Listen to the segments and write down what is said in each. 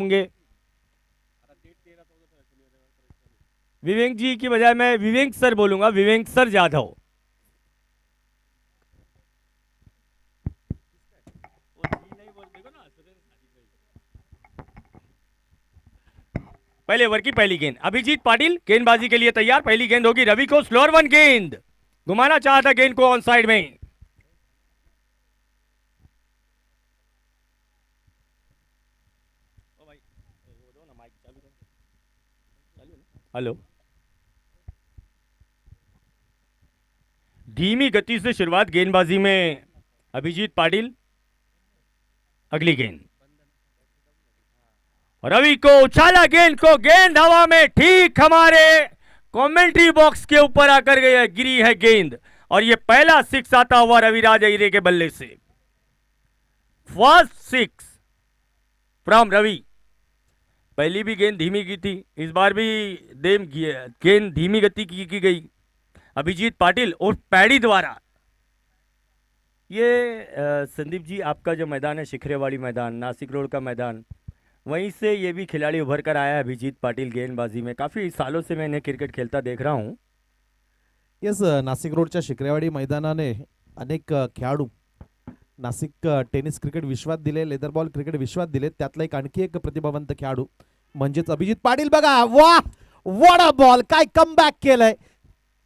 होंगे। विवेक जी की बजाय मैं विवेक सर बोलूंगा, विवेक सर जाधव। पहले ओवर की पहली गेंद, अभिजीत पाटिल गेंदबाजी के लिए तैयार। पहली गेंद होगी रवि को, स्लोअर वन गेंद, घुमाना चाहता गेंद को ऑन साइड में। हेलो, धीमी गति से शुरुआत गेंदबाजी में अभिजीत पाटिल। अगली गेंद रवि को, उछाला गेंद को, गेंद हवा में ठीक हमारे कमेंट्री बॉक्स के ऊपर आकर गिरी है गेंद, और ये पहला सिक्स आता हुआ रविराज अहिरे के बल्ले से। First six from Ravi. पहली भी गेंद धीमी की थी, इस बार भी गेंद धीमी गति की गई। अभिजीत पाटिल और पैडी द्वारा। ये संदीप जी आपका जो मैदान है, शिखरेवाड़ी मैदान, नासिक रोड का मैदान, वहीं से ये भी खिलाड़ी उभर कर आया है अभिजीत पाटिल गेंदबाजी में। काफ़ी सालों से मैं इन्हें क्रिकेट खेलता देख रहा हूँ। येस, नाशिक रोडच्या शिकरेवाडी मैदानाने अनेक खेळाडू नाशिक टेनिस क्रिकेट विश्वात दिले, लेदर बॉल क्रिकेट विश्वात दिले, त्यातला एक आणखी एक प्रतिभावंत खेळाडू म्हणजेच अभिजीत पाटिल। बघा, वा व्हाट अ बॉल, काय कमबॅक केलंय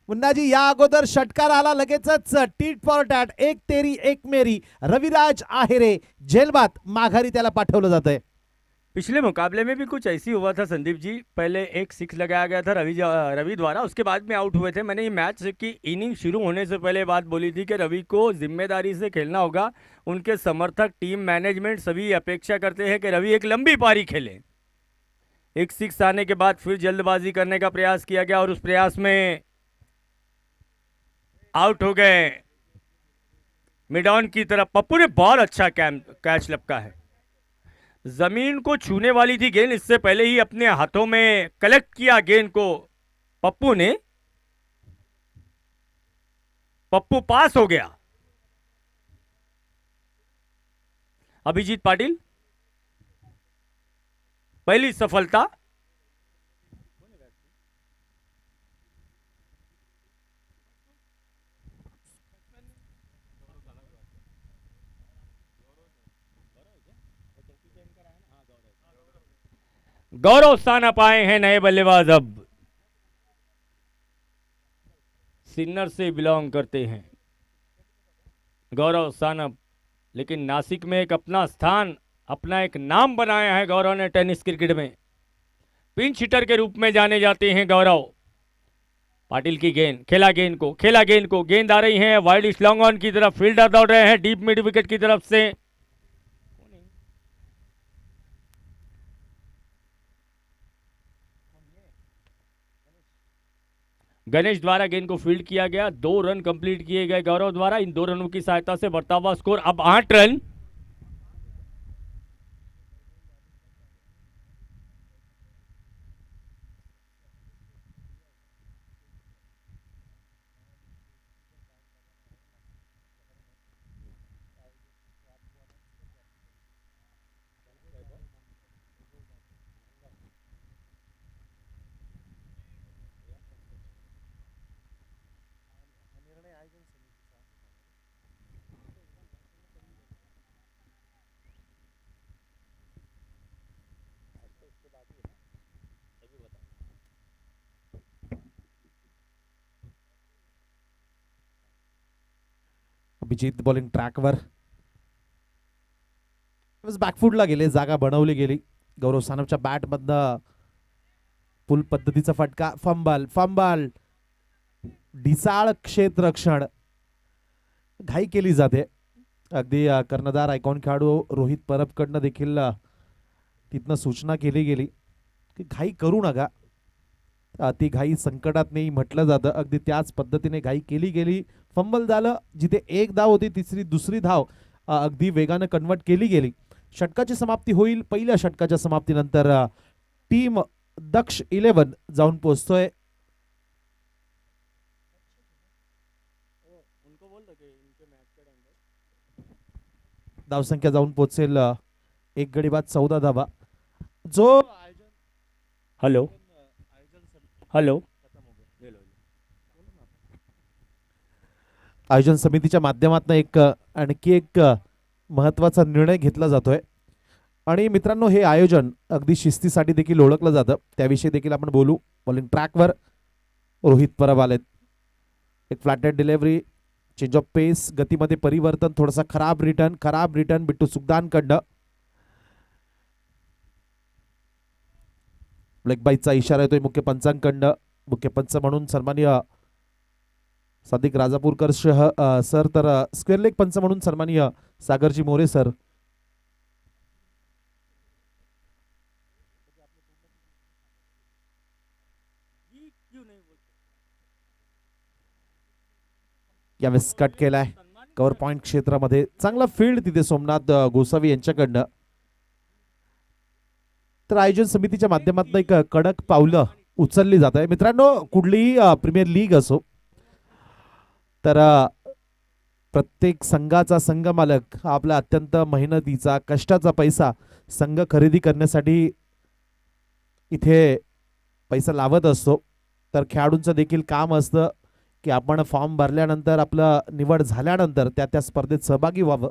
मुन्नाजी। या अगोदर षटकार आला लगेचच, टीट फॉर टॅट, एक तेरी एक मेरी, रविराज आहिरे जेलबात माघारी त्याला पाठवलं जातंय। पिछले मुकाबले में भी कुछ ऐसी हुआ था संदीप जी, पहले एक सिक्स लगाया गया था रवि द्वारा, उसके बाद में आउट हुए थे। मैंने ये मैच की इनिंग शुरू होने से पहले बात बोली थी कि रवि को जिम्मेदारी से खेलना होगा। उनके समर्थक, टीम मैनेजमेंट सभी अपेक्षा करते हैं कि रवि एक लंबी पारी खेले। एक सिक्स आने के बाद फिर जल्दबाजी करने का प्रयास किया गया और उस प्रयास में आउट हो गए। मिड ऑन की तरफ पप्पू ने बहुत अच्छा कैच लपका है। जमीन को छूने वाली थी गेंद, इससे पहले ही अपने हाथों में कलेक्ट किया गेंद को पप्पू ने। पप्पू पास हो गया। अभिजीत पाटिल पहली सफलता। गौरव सानप आए हैं नए बल्लेबाज, अब सिन्नर से बिलोंग करते हैं गौरव सानप, लेकिन नासिक में एक अपना स्थान, अपना एक नाम बनाया है गौरव ने टेनिस क्रिकेट में। पिंच हिटर के रूप में जाने जाते हैं गौरव। पाटिल की गेंद, खेला गेंद को, खेला गेंद को, गेंद आ रही है वाइड लॉन्ग ऑन की तरफ, फील्डर दौड़ रहे हैं डीप मिड विकेट की तरफ से। गणेश द्वारा गेंद को फील्ड किया गया, 2 रन कंप्लीट किए गए गौरव द्वारा। इन 2 रनों की सहायता से बढ़ता हुआ स्कोर अब 8 रन। अभिजीत बॉलिंग ट्रॅकवर बॅकफुटला गेले, जागा बनवली गेली। गौरव सानपच्या बॅट मधनं पुल पद्धतीचा फटका, फंबल फंबल, ढिसाळ क्षेत्ररक्षण, घाई केली जाते। अगदी कर्णधार आयकॉन खेळाडू रोहित परबकडनं देखील तिथनं सूचना केली गेली की घाई करू नका, ती घाई संकटात नाही म्हटलं जातं। अगदी त्याच पद्धतीने घाई केली गेली, फंबल झालं। जिथे एक धाव होती, दुसरी धाव अगदी वेगाने कन्वर्ट केली गेली। षटकाची समाप्ती होईल। पहिल्या षटकाच्या समाप्तीनंतर टीम दक्ष 11 जाऊन पोहोचतोय। धावसंख्या जाऊन पोहोचेल 1 गडी बाद 14 धावा। जो हेलो हेलो आयोजन समितीच्या माध्यमातून एक आणखी एक महत्त्वाचा निर्णय घेतला जातोय आणि मित्रांनो हे आयोजन अगदी शिस्तीसाठी देखील ओळखलं जातं त्याविषयी देखील आपण बोलू. बॉलिंग ट्रॅकवर रोहित परब आलेत. एक flighted delivery, change of pace, गतीमध्ये परिवर्तन, थोडासा खराब रिटर्न बिट्टू सुखदानकडनं. लेग बाईचा इशारा येतोय मुख्य पंचांकडनं. मुख्य पंच म्हणून सन्माननीय सादिक राजापूरकर सर, तर स्क्वेअर लेग पंच म्हणून सन्माननीय सागरजी मोरे सर. यावेळेस कट केलाय कव्हर पॉइंट क्षेत्रामध्ये. चांगला फील्ड तिथे सोमनाथ गोसावी यांच्याकडनं. तर आयोजन समितीच्या माध्यमातून एक कडक पावलं उचलली जात आहे. मित्रांनो कुठलीही प्रीमियर लीग असो तर प्रत्येक संघाचा संघ मालक हा आपला अत्यंत मेहनतीचा कष्टाचा पैसा संघ खरेदी करण्यासाठी इथे पैसा लावत असतो. तर खेळाडूंचं देखील काम असतं की आपण फॉर्म भरल्यानंतर आपलं निवड झाल्यानंतर त्या स्पर्धेत सहभागी व्हावं.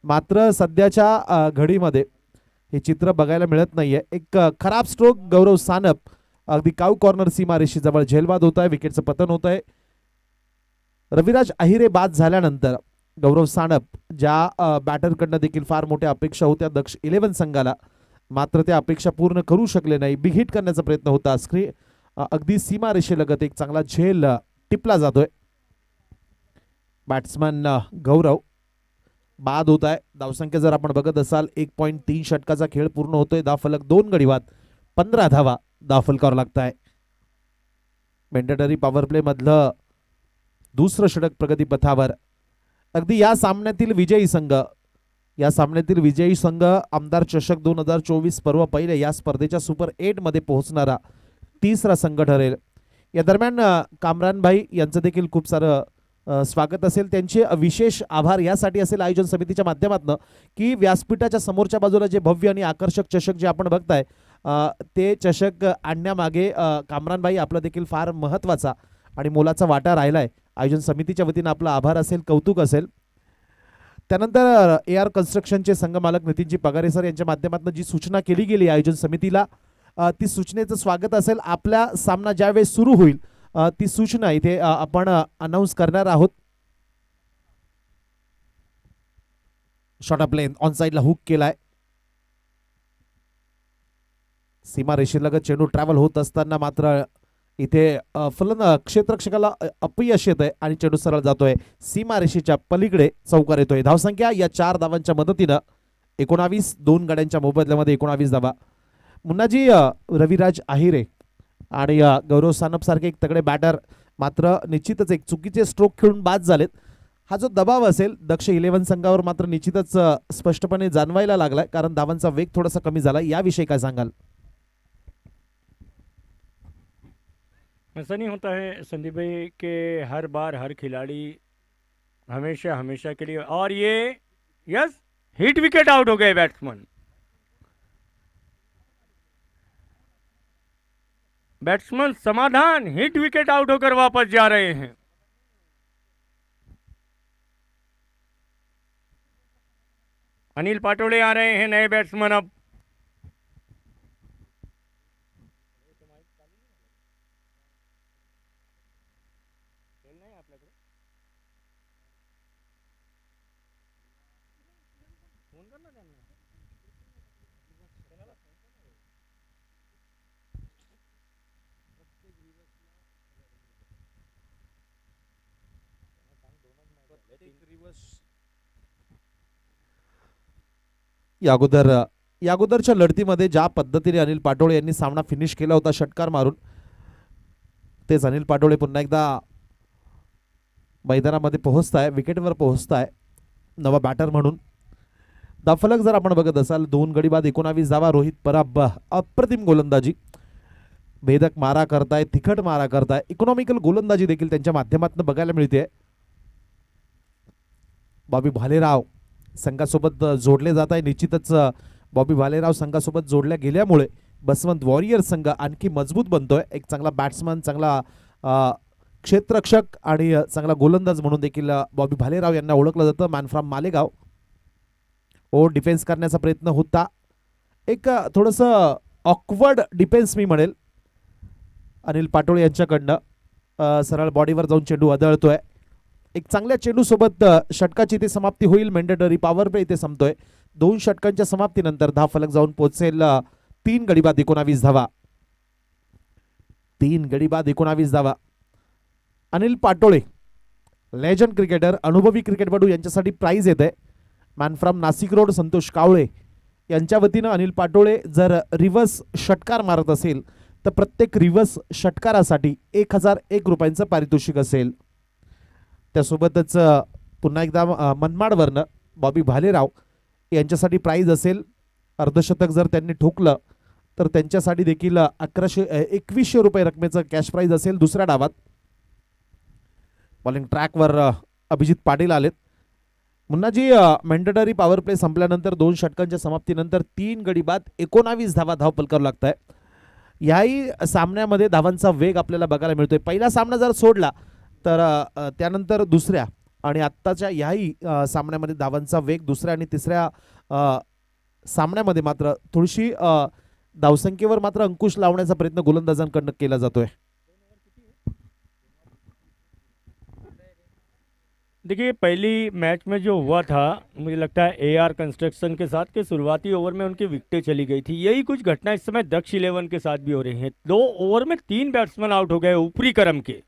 मात्र सध्याच्या घडीमध्ये हे चित्र बघायला मिळत नाहीये. एक खराब स्ट्रोक गौरव सानप अगदी काऊ कॉर्नर सीमारेषी जवळ झेलबाद होत आहे. विकेटचं पतन होत आहे. रविराज अहिरे बाद झाल्यानंतर गौरव सानप ज्या बॅटरकडनं देखील फार मोठ्या अपेक्षा होत्या दक्ष 11 संघाला, मात्र त्या अपेक्षा पूर्ण करू शकले नाही. बिग हिट करण्याचा प्रयत्न होता. अगदी सीमारेषेलगत एक चांगला झेल टिपला जातोय. बॅट्समन गौरव बाद होत आहे. धावसंख्या जर आपण बघत असाल 1.3 षटकाचा खेळ पूर्ण होतोय. धावफलक 2 गडी बाद, 15 धावा धावफलकावर लागत आहे. मॅन्डेटरी पॉवर प्ले मधलं दुसरं षटक प्रगतीपथावर. अगदी या सामन्यातील विजयी संघ आमदार चषक 2024 पर्व पहिले या स्पर्धेच्या सुपर 8 मध्ये पोहोचणारा तिसरा संघ ठरेल. या दरम्यान कामरान भाई यांचं देखील खूप सारं स्वागत असेल. त्यांचे विशेष आभार यासाठी असेल आयोजन समितीच्या माध्यमातून की व्यासपीठाच्या समोरच्या बाजूला जे भव्य आणि आकर्षक चषक जे आपण बघताय ते चषक आणण्यामागे कामरान भाई आपला देखील फार महत्त्वाचा आणि मोलाचा वाटा राहिलाय. आयोजन समितीच्या वतीनं आपला आभार असेल, कौतुक असेल. त्यानंतर AR कन्स्ट्रक्शनचे संघमालक नितीनजी पगारे सर यांच्या माध्यमातून जी सूचना केली गेली आयोजन समितीला ती सूचनेचं स्वागत असेल. आपला सामना ज्यावेळेस सुरू होईल ती सूचना इथे आपण अनाउन्स करणार आहोत. शॉट ऑफ लेंथ ऑन साइडला हुक केलाय. सीमा रेषेलगत चेंडू ट्रॅव्हल होत असताना मात्र इथे क्षेत्ररक्षकाला अपयश येत आहे आणि चेंडू सरळ जातोय सीमा रेषेच्या पलीकडे चौकार येतोय. धावसंख्या या 4 धावांच्या मदतीनं 19, 2 गड्यांच्या मोबदल्यामध्ये 19 धावा. मुन्नाजी रविराज आहिरे आणि गौरव सानप सारखे एक तगडे बॅटर मात्र निश्चितच एक चुकीचे स्ट्रोक खेळून बाद झालेत. हा जो दबाव असेल दक्ष 11 संघावर मात्र निश्चितच स्पष्टपणे जाणवायला लागलाय, कारण धावांचा वेग थोडासा कमी झाला. याविषयी काय सांगाल? ऐसा नहीं होता है संदीप भाई के हर बार हर खिलाड़ी हमेशा हमेशा के लिए, और ये यस हिट विकेट आउट हो गए बैट्समैन समाधान हिट विकेट आउट होकर वापस जा रहे हैं. अनिल पाटोले आ रहे हैं नए बैट्समैन. अब यागोदरच्या लढतीमध्ये ज्या पद्धतीने अनिल पाटोळे यांनी सामना फिनिश केला होता षटकार मारून, तेच अनिल पाटोळे पुन्हा एकदा मैदानामध्ये पोहोचताय, विकेटवर पोहोचताय नवा बॅटर म्हणून. धावफलक जर आपण बघत असाल 2 गडी बाद 19 धावा. रोहित परब अप्रतिम गोलंदाजी, भेदक मारा करताय, तिखट मारा करताय, इकॉनॉमिकल गोलंदाजी देखील त्यांच्या माध्यमातून बघायला मिळते. बॉबी भालेराव संघासोबत जोडले जात आहे. निश्चितच बॉबी भालेराव संघासोबत जोडल्या गेल्यामुळे बसवंत वॉरियर संघ आणखी मजबूत बनतोय. एक चांगला बॅट्समन, चांगला क्षेत्ररक्षक आणि चांगला गोलंदाज म्हणून देखील बॉबी भालेराव यांना ओळखलं जातं. Man from Malegaon. डिफेन्स करण्याचा प्रयत्न होता, एक थोडंसं ऑकवर्ड डिफेन्स मी म्हणेल अनिल पाटोळे यांच्याकडनं. सरळ बॉडीवर जाऊन चेंडू आदळतोय. एक चांगल्या चेंडू सोबत षटकाची इथे समाप्ती होईल. मेंडेटरी पॉवर प्ले इथे संपतोय. 2 षटकांच्या समाप्तीनंतर धाव फलक जाऊन पोहोचेल 3 गडी बाद 19 धावा. 3 गडी बाद 19 धावा. अनिल पाटोळे लेजंड क्रिकेटर, अनुभवी क्रिकेटपटू यांच्यासाठी प्राइज येते. मॅन फ्रॉम नाशिक रोड संतोष कावळे यांच्या वतीनं अनिल पाटोळे जर रिव्हर्स षटकार मारत असेल तर प्रत्येक रिव्हर्स षटकारासाठी 1001 रुपयांचं पारितोषिक असेल. त्यासोबतच पुन्हा एकदा मनमाडवरनं बॉबी भालेराव यांच्यासाठी प्राइज असेल. अर्धशतक जर त्यांनी ठोकलं तर त्यांच्यासाठी देखील 2100 रुपये रकमेचं कॅश प्राइज असेल. दुसऱ्या डावात बॉलिंग ट्रॅकवर अभिजित पाटील आलेत. मुन्नाजी, मॅन्डेटरी पॉवर प्ले संपल्यानंतर 2 षटकांच्या समाप्तीनंतर 3 गडी बाद 19 धावा धाव पलकावर लागत आहे. याही सामन्यामध्ये धावांचा वेग आपल्याला बघायला मिळतोय. पहिला सामना जर सोडला तर त्यानंतर दुसऱ्या आणि आत्ताच्या याही सामन्यामध्ये धावांचा वेग दुसऱ्या आणि तिसऱ्या सामन्यामध्ये मात्र थोडीशी धावसंख्येवर मात्र अंकुश लावण्याचा प्रयत्न गोलंदाजांकडून केला जातोय. देखिए, पहली मैच में जो हुआ था, मुझे लगता है एआर कंस्ट्रक्शन के साथ, के शुरुआती ओवर में उनकी विकेटें चली गई थी. यही कुछ घटना इस समय दक्ष 11 के साथ भी हो रही हैं. 2 ओवर में 3 बैट्समैन आउट हो गए ऊपरी क्रम के.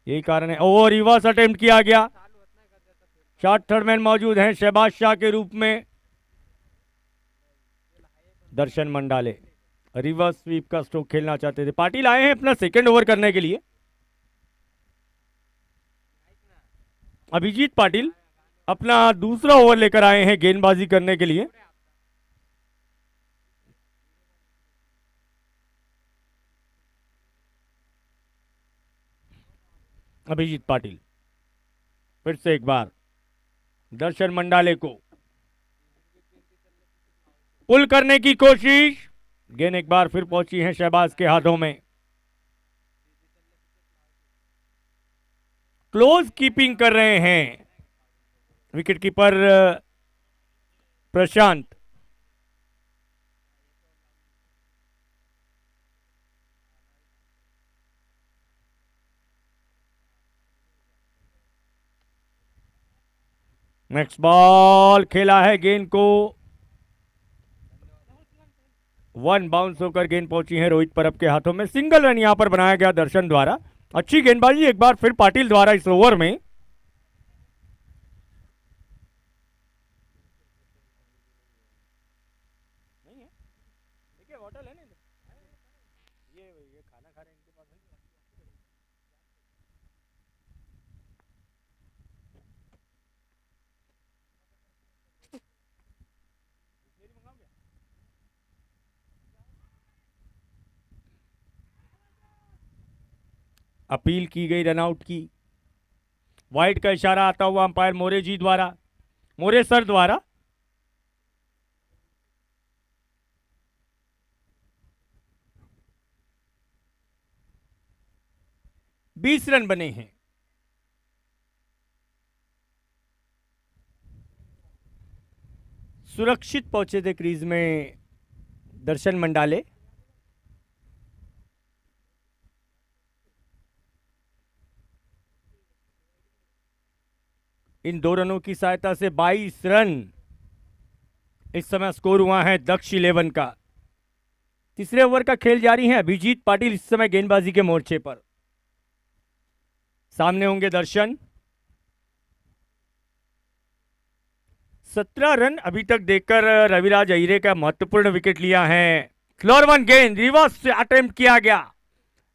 यही कारण है. ओवर रिवर्स अटेम्प्ट किया गया. शॉर्ट थर्ड मैन मौजूद हैं शहबाज शाह के रूप में. दर्शन मंडाले रिवर्स स्वीप का स्ट्रोक खेलना चाहते थे. पाटिल आए हैं अपना सेकंड ओवर करने के लिए. अभिजीत पाटिल अपना दूसरा ओवर लेकर आए हैं गेंदबाजी करने के लिए. अभिजीत पाटिल फिर से एक बार दर्शन मंडाले को पुल करने की कोशिश. गेंद एक बार फिर पहुंची है शहबाज के हाथों में. क्लोज कीपिंग कर रहे हैं विकेट कीपर प्रशांत. नेक्स्ट बॉल खेला है गेंद को. 1 बाउंस होकर गेंद पहुंची है रोहित परब के हाथों में. सिंगल रन यहां पर बनाया गया दर्शन द्वारा. अच्छी गेंदबाजी एक बार फिर पाटिल द्वारा इस ओवर में. नहीं है, देखिए होटल है ना, ये खाना खा रहे हैं इनके पास. अपील की गई रनआउट की. वाइड का इशारा आता हुआ अंपायर मोरे जी द्वारा, मोरे सर द्वारा. बीस रन बने हैं. सुरक्षित पहुंचे थे क्रीज में दर्शन मंडाले. इन 2 रनों की सहायता से 22 रन इस समय स्कोर हुआ है दक्ष 11 का. तीसरे ओवर का खेल जारी है. अभिजीत पाटिल इस समय गेंदबाजी के मोर्चे पर. सामने होंगे दर्शन. 17 रन अभी तक देकर रविराज अहिरे का महत्वपूर्ण विकेट लिया है. फ्लोर 1 गेंद रिवर्स से अटेम्प्ट किया गया.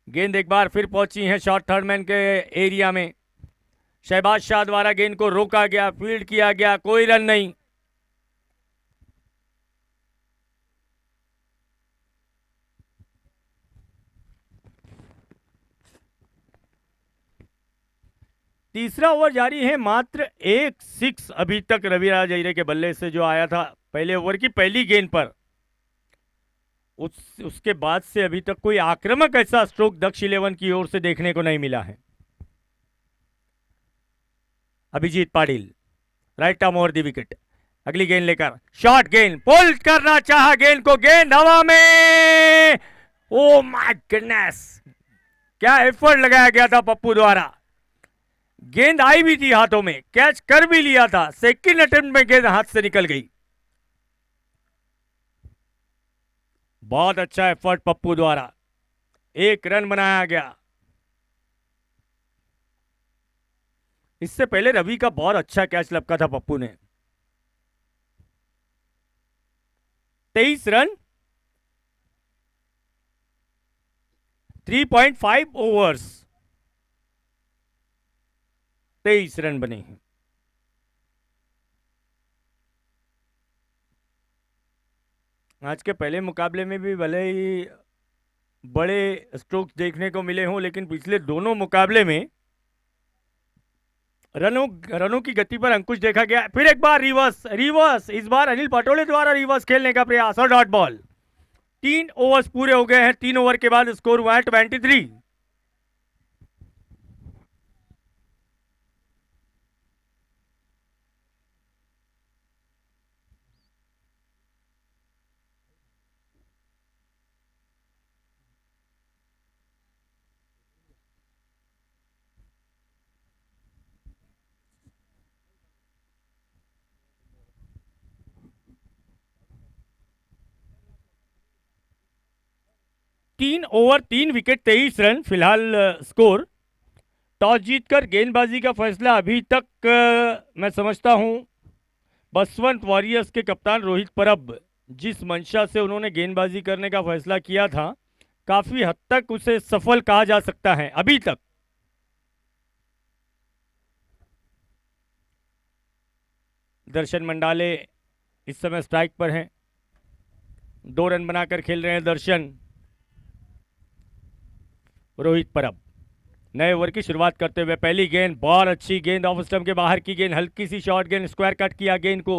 गेंद एक बार फिर पहुंची है शॉर्ट थर्ड मैन के एरिया में. शहबाज शाह द्वारा गेंद को रोका गया, फील्ड किया गया, कोई रन नहीं. तीसरा ओवर जारी है. मात्र एक 6 अभी तक रविराज अहिरे के बल्ले से जो आया था पहले ओवर की पहली गेंद पर। उसके बाद से अभी तक कोई आक्रामक ऐसा स्ट्रोक दक्ष 11 की ओर से देखने को नहीं मिला है। Abhijeet Patil right arm over the wicket. अगली गेंद लेकर शॉर्ट गेंद, पुल करना चाहा गेंद को, गेंद हवा में। ओ माय गुडनेस, क्या एफर्ट लगाया गया था पप्पू द्वारा। गेंद आई भी थी हाथों में, कैच कर भी लिया था, सेकंड अटेम्प्ट में गेंद हाथ से निकल गई। बहुत अच्छा एफर्ट पप्पू द्वारा, 1 रन बनाया गया। इससे पहले रवि का बहुत अच्छा कैच लपका था पप्पू ने। 23 रन 3.5 ओवर्स, 23 रन बने हैं। आज के पहले मुकाबले में भी भले ही बड़े स्ट्रोक्स देखने को मिले हों, लेकिन पिछले दोनों मुकाबले में रनों की गति पर अंकुश देखा गया। फिर एक बार रिवर्स, इस बार अनिल पटोले द्वारा रिवर्स खेलने का प्रयास और डॉट बॉल। 3 ओवर्स पूरे हो गए हैं। 3 ओवर के बाद स्कोर हुआ है 23। तीन ओवर 3 विकेट 23 रन फिलहाल स्कोर। टॉस जीतकर गेंदबाजी का फैसला अभी तक मैं समझता हूं बसवंत वॉरियर्स के कप्तान रोहित परब, जिस मंशा से उन्होंने गेंदबाजी करने का फैसला किया था, काफी हद तक उसे सफल कहा जा सकता है अभी तक। दर्शन मंडाले इस समय स्ट्राइक पर हैं, 2 रन बनाकर खेल रहे हैं दर्शन। रोहित परब नए ओवर की शुरुआत करते हुए पहली गेंद, बहुत अच्छी गेंद, ऑफ स्टंप के बाहर की गेंद, हल्की सी शॉर्ट गेंद, स्क्वायर कट किया गेंद को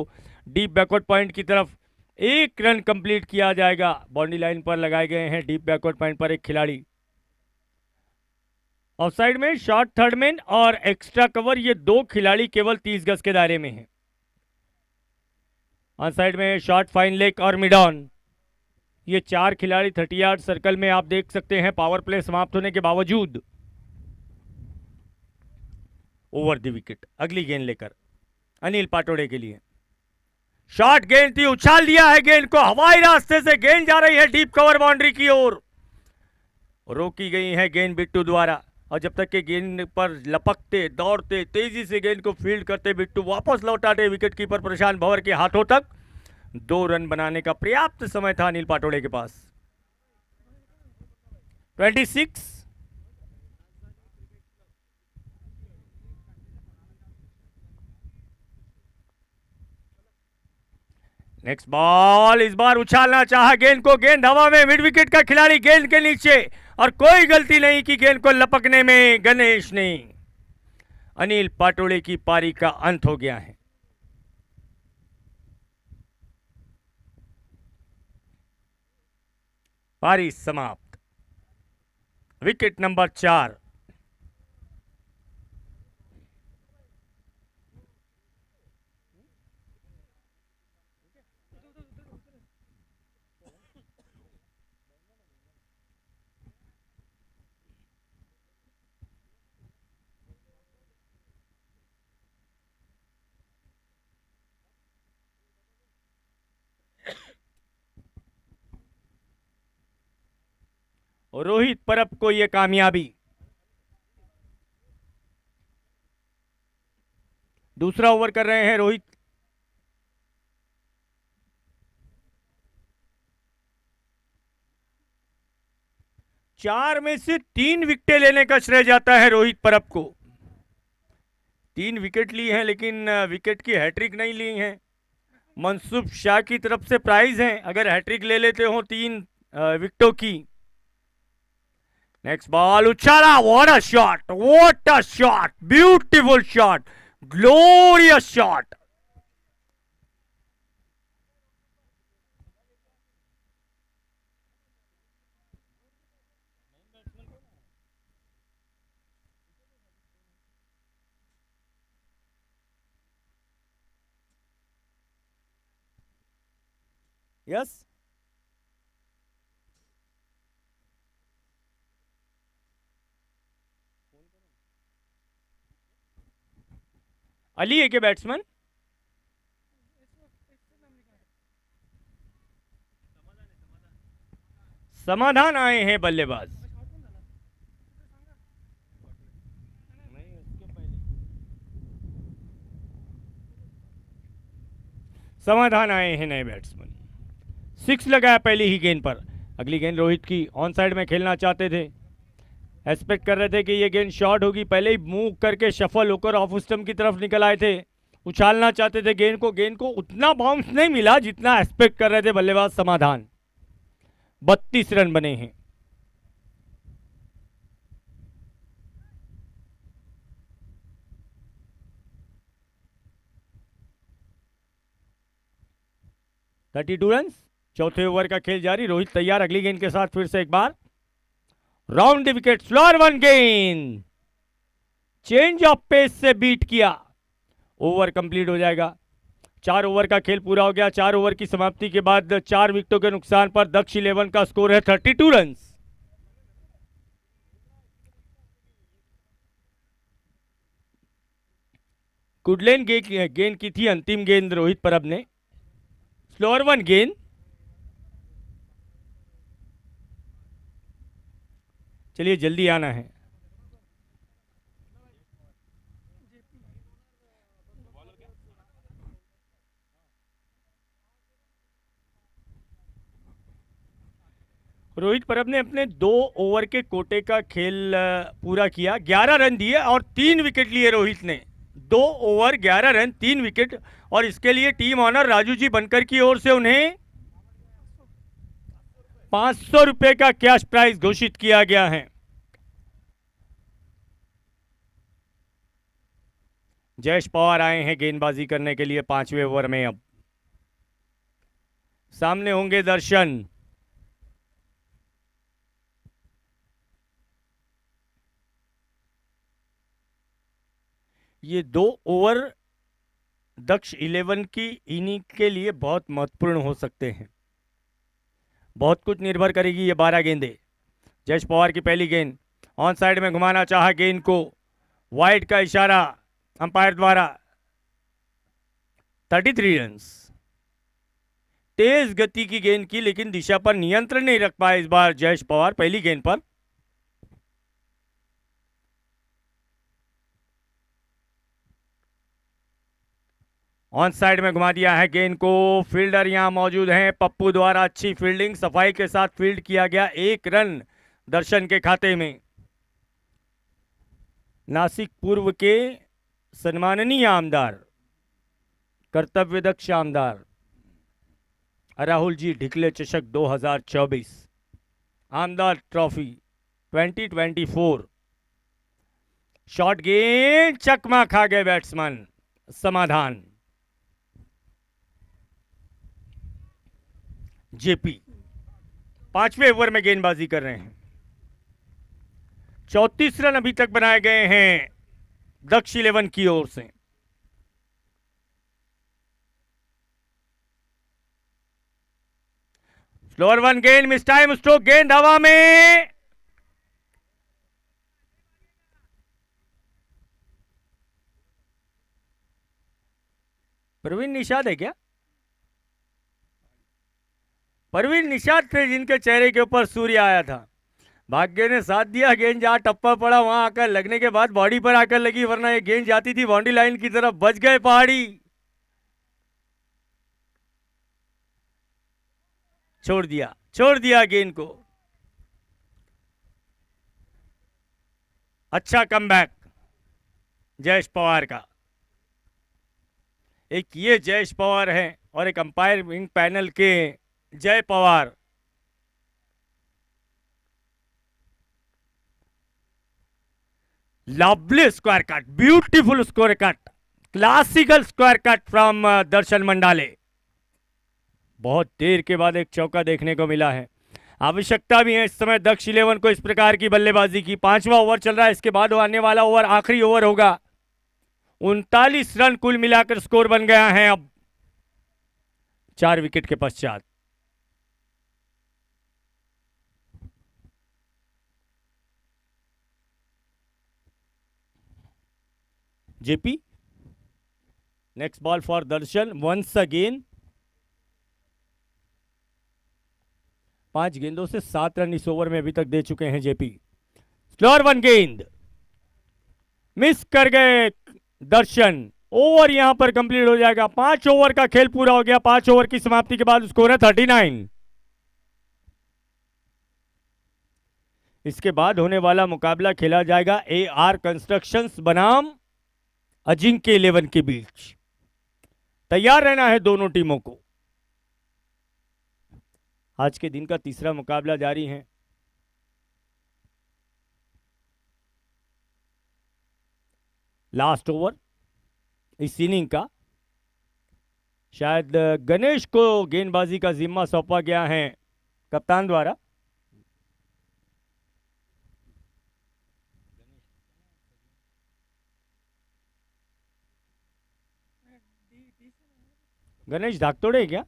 डीप बैकवर्ड पॉइंट की तरफ। 1 रन कंप्लीट किया जाएगा। बाउंड्री लाइन पर लगाए गए हैं डीप बैकवर्ड पॉइंट पर एक खिलाड़ी। ऑफसाइड में शॉर्ट थर्डमैन और एक्स्ट्रा कवर, ये 2 खिलाड़ी केवल 30 गज के दायरे में हैं। ऑन साइड में शॉर्ट फाइन लेग और मिड ऑन, ये 4 खिलाड़ी 30 यार्ड सर्कल में आप देख सकते हैं पावर प्ले समाप्त होने के बावजूद। Over the wicket. अगली गेंद लेकर अनिल पाटोड़े के लिए शॉर्ट गेंद थी, उछाल दिया है गेंद को, हवाई रास्ते से गेंद जा रही है डीप कवर बाउंड्री की ओर। रोकी गई है गेंद बिट्टू द्वारा, और जब तक के गेंद पर लपकते दौड़ते तेजी से गेंद को फील्ड करते बिट्टू वापस लौटाते विकेट कीपर प्रशांत भंवर के हाथों तक। 2 रन बनाने का पर्याप्त समय था अनिल पाटोड़े के पास। 26। नेक्स्ट बॉल, इस बार उछालना चाहा गेंद को, गेंद हवा में, मिड विकेट का खिलाड़ी गेंद के नीचे, और कोई गलती नहीं की गेंद को लपकने में गणेश ने। अनिल पाटोड़े की पारी का अंत हो गया है। पारी समाप्त। Wicket number 4। रोहित परब को यह कामयाबी। दूसरा ओवर कर रहे हैं रोहित। चार में से 3 विकेटें लेने का श्रेय जाता है रोहित परब को। 3 विकेट ली हैं, लेकिन विकेट की हैट्रिक नहीं ली है। मनसूब शाह की तरफ से प्राइज है अगर हैट्रिक ले लेते हो 3 विकेटों की। नेक्स्ट बॉल, उछाला, what a shot, what a shot, beautiful shot, glorious shot. Yes, Ali है के बैट्समैन। समाधान आए हैं बल्लेबाज। समाधान आए हैं नए बैट्समैन। 6 लगाया पहली ही गेंद पर। अगली गेंद रोहित की, ऑन साइड में खेलना चाहते थे, एक्सपेक्ट कर रहे थे कि ये गेंद शॉर्ट होगी, पहले ही मूव करके शफल होकर ऑफ स्टंप की तरफ निकल आए थे, उछालना चाहते थे गेंद को उतना बाउंस नहीं मिला जितना एक्सपेक्ट कर रहे थे बल्लेबाज समाधान। 32 रन बने हैं। Thirty two run. चौथे ओवर का खेल जारी, रोहित तैयार अगली गेंद के साथ फिर से एक बार round the wicket, slower one गेंद, चेंज ऑफ पेस से बीट किया, ओवर कंप्लीट हो जाएगा। 4 ओवर का खेल पूरा हो गया। 4 ओवर की समाप्ति के बाद 4 विकेटों के नुकसान पर दक्ष 11 का स्कोर है 32 रन। गुडलेन गेंद की थी अंतिम गेंद रोहित परब ने, स्लोअर वन गेंद। चलिए जल्दी आना है। रोहित परब ने अपने 2 ओवर के कोटे का खेल पूरा किया, 11 रन दिए और 3 विकेट लिए रोहित ने। 2 ओवर 11 रन 3 विकेट, और इसके लिए टीम ऑनर राजू जी बनकर की ओर से उन्हें 500 रुपए का कैश प्राइज घोषित किया गया है। जयेश पवार आए हैं गेंदबाजी करने के लिए 5वें ओवर में। अब सामने होंगे दर्शन। ये 2 ओवर दक्ष 11 की इनिंग के लिए बहुत महत्वपूर्ण हो सकते हैं। बहुत कुछ निर्भर करेगी ये 12 गेंदें। जयेश पवार की पहली गेंद, ऑन साइड में घुमाना चाहा गेंद को, वाइड का इशारा अंपायर द्वारा। 33 रन। तेज गति की गेंद की, लेकिन दिशा पर नियंत्रण नहीं रख पाए इस बार जयेश पवार पहली गेंद पर। ऑन साइड में घुमा दिया है गेंद को, फील्डर यहां मौजूद हैं, पप्पू द्वारा अच्छी फील्डिंग सफाई के साथ फील्ड किया गया। 1 रन दर्शन के खाते में। नासिक पूर्व के सम्माननीय आमदार, कर्तव्यदक्ष आमदार राहुल जी ढिकले चषक 2024 आमदार ट्रॉफी 2024। शॉर्ट गेंद, चकमा खा गए बैट्समैन समाधान। जेपी 5वें ओवर में गेंदबाजी कर रहे हैं। 34 रन अभी तक बनाए गए हैं दक्ष 11 की ओर से। स्लोअर वन गेंद, मिस टाइम स्ट्रोक, गेंद हवा में। प्रवीण निषाद है क्या? प्रवीण निषाद थे जिनके चेहरे के ऊपर सूर्य आया था। भाग्य ने साथ दिया, गेंद जहां टप्पा पड़ा वहां आकर लगने के बाद बॉडी पर आकर लगी, वरना ये गेंद जाती थी बाउंड्री लाइन की तरफ। बच गए पहाड़ी, छोड़ दिया गेंद को। अच्छा कमबैक जयेश पवार का। एक ये जयेश पवार है और एक अंपायरिंग पैनल के जय Pawar. Lovely square cut, beautiful square cut, classical square cut from दर्शन मंडाले। बहुत देर के बाद एक चौका देखने को मिला है। आवश्यकता भी है इस समय दक्ष 11 को इस प्रकार की बल्लेबाजी की। 5वां ओवर चल रहा है, इसके बाद आने वाला ओवर आखिरी ओवर होगा। 39 रन कुल मिलाकर स्कोर बन गया है अब 4 विकेट के पश्चात। JP, next ball for Darshan once again. 5 गेंदों से 7 रन इस ओवर में अभी तक दे चुके हैं जेपी। स्लोअर 1 गेंद मिस कर गए दर्शन। ओवर यहां पर कंप्लीट हो जाएगा। 5 ओवर का खेल पूरा हो गया। 5 ओवर की समाप्ति के बाद स्कोर है 39। इसके बाद होने वाला मुकाबला खेला जाएगा AR कंस्ट्रक्शंस बनाम अजिंक्य 11 के बीच। तैयार रहना है दोनों टीमों को। आज के दिन का तीसरा मुकाबला जारी है। लास्ट ओवर इस इनिंग का शायद गणेश को गेंदबाजी का जिम्मा सौंपा गया है कप्तान द्वारा। गणेश धाकतोड़े क्या?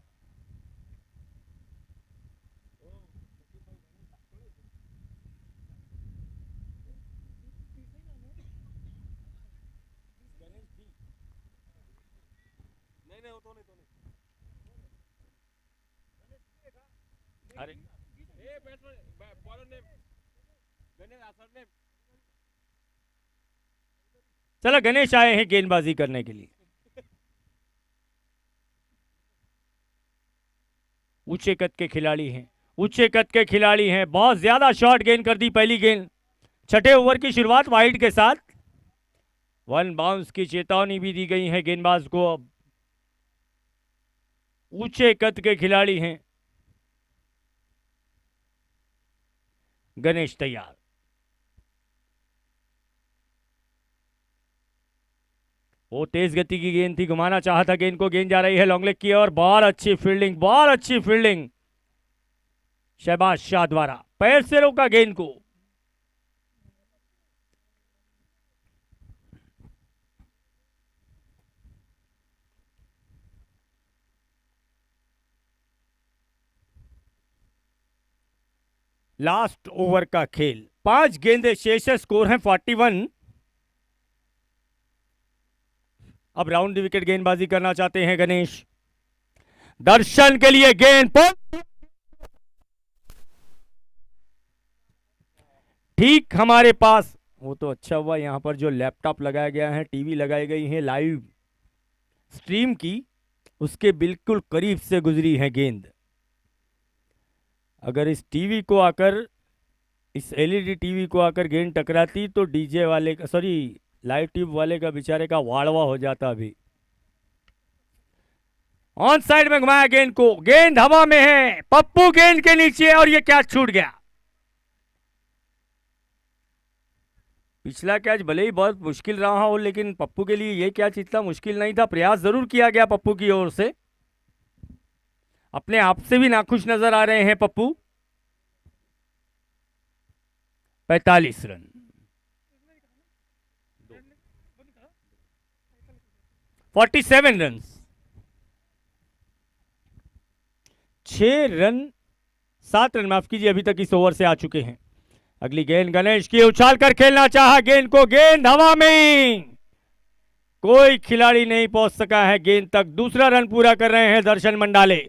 अरे चलो, गणेश आए हैं गेंदबाजी करने के लिए। ऊंचे कद के खिलाड़ी हैं, ऊंचे कद के खिलाड़ी हैं। बहुत ज्यादा शॉट गेंद कर दी पहली गेंद। छठे ओवर की शुरुआत वाइड के साथ। 1 बाउंस की चेतावनी भी दी गई है गेंदबाज को। अब ऊंचे कद के खिलाड़ी हैं। गणेश तैयार। वो तेज गति की गेंद थी, घुमाना चाहा था गेंद को। गेंद जा रही है लॉन्ग लेग की और बहुत अच्छी फील्डिंग, बहुत अच्छी फील्डिंग शहबाज शाह द्वारा। पैर से रोका गेंद को। लास्ट ओवर का खेल, 5 गेंदें शेष है, स्कोर है 41। अब राउंड द विकेट गेंदबाजी करना चाहते हैं गणेश। दर्शन के लिए गेंद ठीक हमारे पास। वो तो अच्छा हुआ यहां पर जो लैपटॉप लगाया गया है, टीवी लगाई गई है लाइव स्ट्रीम की, उसके बिल्कुल करीब से गुजरी है गेंद। अगर इस टीवी को आकर, इस एलईडी टीवी को आकर गेंद टकराती तो डीजे वाले का, सॉरी लाइव ट्यूब वाले का बेचारे का वाड़वा हो जाता। अभी ऑन साइड में घुमाया गेंद को। गेंद हवा में है, पप्पू गेंद के नीचे और ये कैच छूट गया। पिछला कैच भले ही बहुत मुश्किल रहा हो, लेकिन पप्पू के लिए ये कैच इतना मुश्किल नहीं था। प्रयास जरूर किया गया पप्पू की ओर से। अपने आप से भी नाखुश नजर आ रहे हैं Pappu. 45 run. 47 run. 6 run, 7 run माफ कीजिए, अभी तक इस ओवर से आ चुके हैं। अगली गेंद गणेश की, उछाल कर खेलना चाहा गेंद को। गेंद हवा में, कोई खिलाड़ी नहीं पहुंच सका है गेंद तक। दूसरा रन पूरा कर रहे हैं दर्शन मंडाले।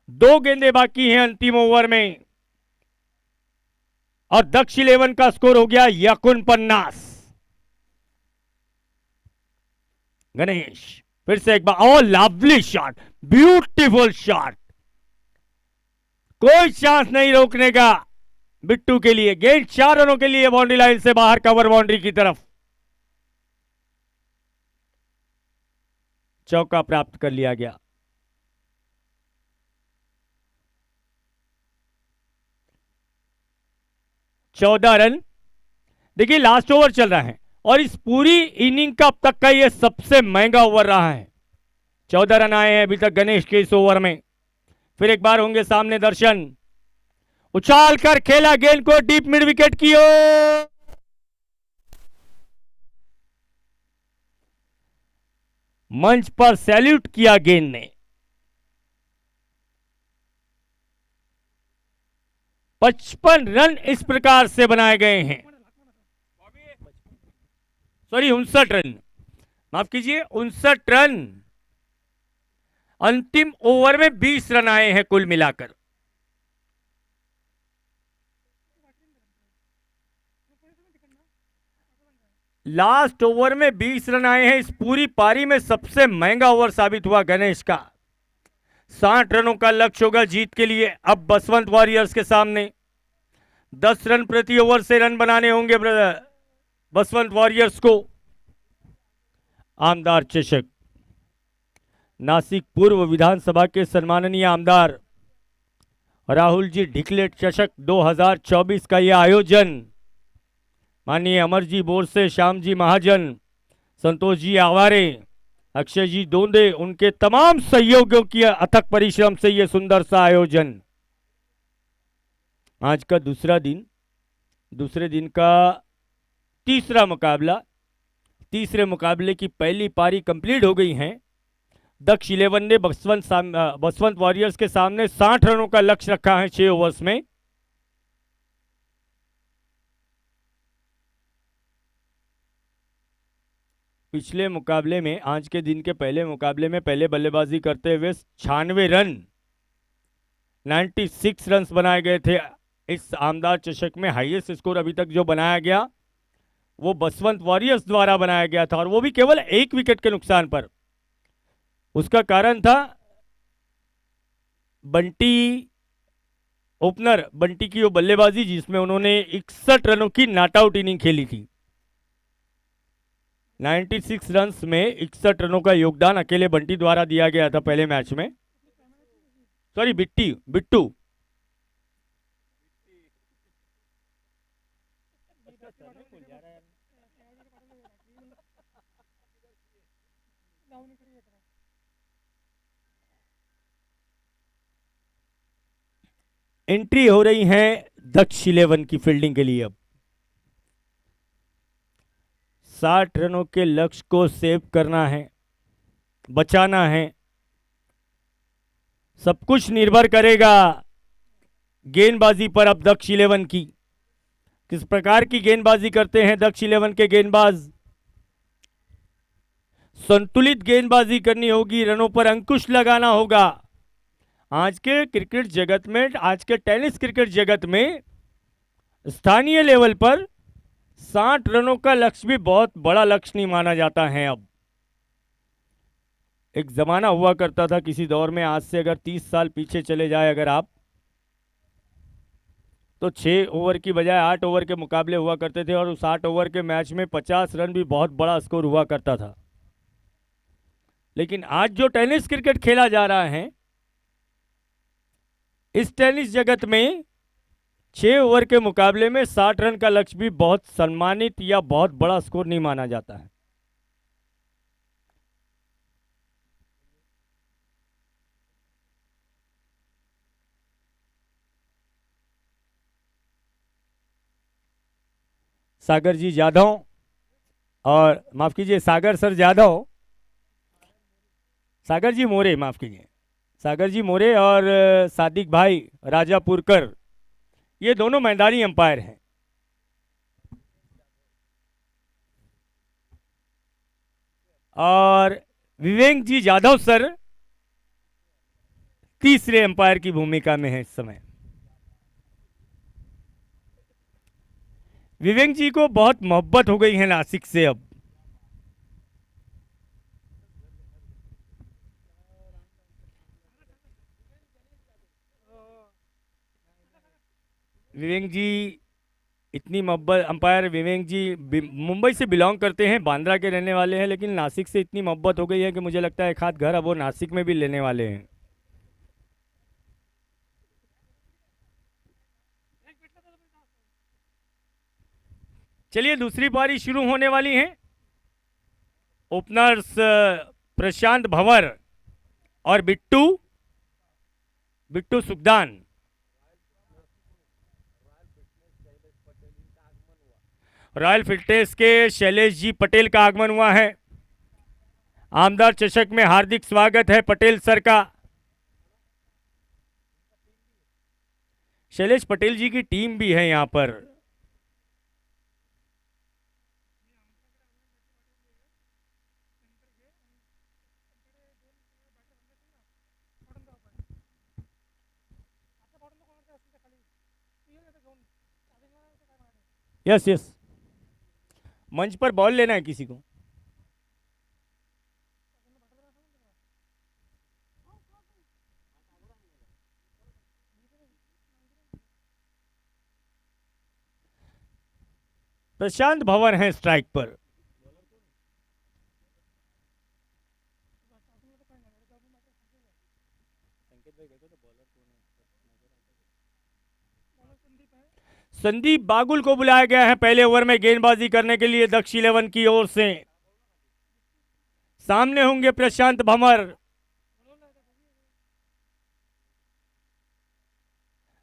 दो गेंदें बाकी हैं अंतिम ओवर में और दक्ष 11 का स्कोर हो गया 49। गणेश फिर से एक बार, oh lovely shot, beautiful shot. कोई चांस नहीं रोकने का बिट्टू के लिए। गेंद 4 रनों के लिए बाउंड्री लाइन से बाहर, कवर बाउंड्री की तरफ। चौका प्राप्त कर लिया गया। चौदह रन। देखिए लास्ट ओवर चल रहा है और इस पूरी इनिंग का अब तक का यह सबसे महंगा ओवर रहा है। 14 रन आए हैं अभी तक गणेश के इस ओवर में। फिर एक बार होंगे सामने दर्शन। उछाल कर खेला गेंद को डीप मिड विकेट की ओर। मंच पर सैल्यूट किया गेंद ने। 55 रन इस प्रकार से बनाए गए हैं, सॉरी 59 रन, माफ कीजिए 59 रन। अंतिम ओवर में 20 रन आए हैं कुल मिलाकर। लास्ट ओवर में 20 रन आए हैं। इस पूरी पारी में सबसे महंगा ओवर साबित हुआ गणेश का। 60 रनों का लक्ष्य होगा जीत के लिए। अब बसवंत वॉरियर्स के सामने 10 रन प्रति ओवर से रन बनाने होंगे बसवंत वॉरियर्स को। आमदार चषक, नासिक पूर्व विधानसभा के सम्माननीय आमदार राहुल जी ढिकले चषक 2024 का यह आयोजन माननीय अमरजी बोरसे, श्याम जी महाजन, संतोष जी आवारे, अक्षय जी दोंदे, उनके तमाम सहयोगियों की अथक परिश्रम से यह सुंदर सा आयोजन। आज का दूसरे दिन का तीसरा मुकाबला। तीसरे मुकाबले की पहली पारी कंप्लीट हो गई है। दक्ष 11 ने बसवंत वॉरियर्स के सामने 60 रनों का लक्ष्य रखा है 6 ओवर्स में। पिछले मुकाबले में, आज के दिन के पहले मुकाबले में पहले बल्लेबाजी करते हुए 96 रन 96 रन बनाए गए थे। इस आमदार चषक में हाईएस्ट स्कोर अभी तक जो बनाया गया वो बसवंत वॉरियर्स द्वारा बनाया गया था, और वो भी केवल 1 विकेट के नुकसान पर। उसका कारण था बंटी, ओपनर बंटी की वो बल्लेबाजी जिसमें उन्होंने 61 रनों की नॉट आउट इनिंग खेली थी। 96 रन्स में 61 रनों का योगदान अकेले बंटी द्वारा दिया गया था पहले मैच में। सॉरी बिट्टू। एंट्री हो रही है दक्ष 11 की फील्डिंग के लिए। अब 60 रनों के लक्ष्य को सेव करना है, बचाना है। सब कुछ निर्भर करेगा गेंदबाजी पर। अब दक्ष 11 की किस प्रकार की गेंदबाजी करते हैं दक्ष 11 के गेंदबाज। संतुलित गेंदबाजी करनी होगी, रनों पर अंकुश लगाना होगा। आज के क्रिकेट जगत में, आज के टेनिस क्रिकेट जगत में स्थानीय लेवल पर 60 रनों का लक्ष्य भी बहुत बड़ा लक्ष्य नहीं माना जाता है। अब एक जमाना हुआ करता था किसी दौर में, आज से अगर 30 साल पीछे चले जाए अगर आप, तो 6 ओवर की बजाय 8 ओवर के मुकाबले हुआ करते थे, और उस 8 ओवर के मैच में 50 रन भी बहुत बड़ा स्कोर हुआ करता था। लेकिन आज जो टेनिस क्रिकेट खेला जा रहा है, इस टेनिस जगत में 6 ओवर के मुकाबले में 60 रन का लक्ष्य भी बहुत सम्मानित या बहुत बड़ा स्कोर नहीं माना जाता है। सागर जी जाधव, और माफ कीजिए सागर सर जाधव, सागर जी मोरे, माफ कीजिए सागर जी मोरे और सादिक भाई राजापुरकर, ये दोनों मैदानी अंपायर हैं। और विवेक जी जाधव सर तीसरे अंपायर की भूमिका में है इस समय। विवेक जी को बहुत मोहब्बत हो गई है नासिक से। अब विवेक जी इतनी मोहब्बत, अंपायर विवेक जी मुंबई से बिलोंग करते हैं, बांद्रा के रहने वाले हैं, लेकिन नासिक से इतनी मोहब्बत हो गई है कि मुझे लगता है एक आध घर अब वो नासिक में भी लेने वाले हैं। चलिए दूसरी पारी शुरू होने वाली है। ओपनर्स प्रशांत भंवर और बिट्टू सुखदान। रॉयल फिटनेस के शैलेश जी पटेल का आगमन हुआ है। आमदार चषक में हार्दिक स्वागत है पटेल सर का। शैलेश पटेल जी की टीम भी है यहाँ पर। यस यस, मंच पर बॉल लेना है किसी को। प्रशांत भंवर हैं स्ट्राइक पर। संदीप बागुल को बुलाया गया है पहले ओवर में गेंदबाजी करने के लिए दक्ष 11 की ओर से। सामने होंगे प्रशांत भंवर।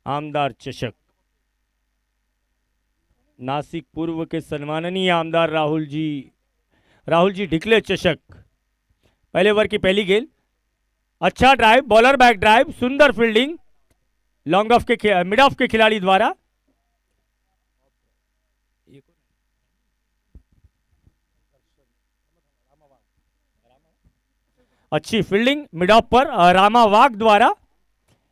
आमदार चषक, नासिक पूर्व के सम्माननीय आमदार राहुल जी ढिकले चषक। पहले ओवर की पहली गेंद, अच्छा ड्राइव, बॉलर बैक ड्राइव, सुंदर फील्डिंग लॉन्ग ऑफ के मिड ऑफ के खिलाड़ी द्वारा। अच्छी फील्डिंग मिड ऑफ पर रामा वाघ द्वारा।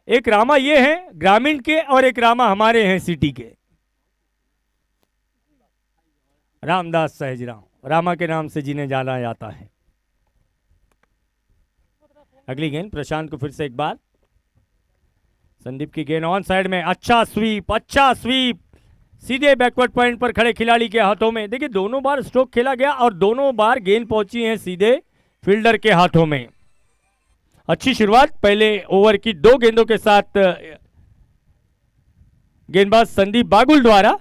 एक रामा ये है ग्रामीण के और एक रामा हमारे हैं सिटी के, रामदास सहजराम, रामा के नाम से जिन्हें जाना जाता है। अगली गेंद प्रशांत को फिर से एक बार, संदीप की गेंद ऑन साइड में, अच्छा स्वीप सीधे बैकवर्ड पॉइंट पर खड़े खिलाड़ी के हाथों में। देखिए दोनों बार स्ट्रोक खेला गया और दोनों बार गेंद पहुंची है सीधे फील्डर के हाथों में। अच्छी शुरुआत पहले ओवर की 2 गेंदों के साथ गेंदबाज संदीप बागुल द्वारा।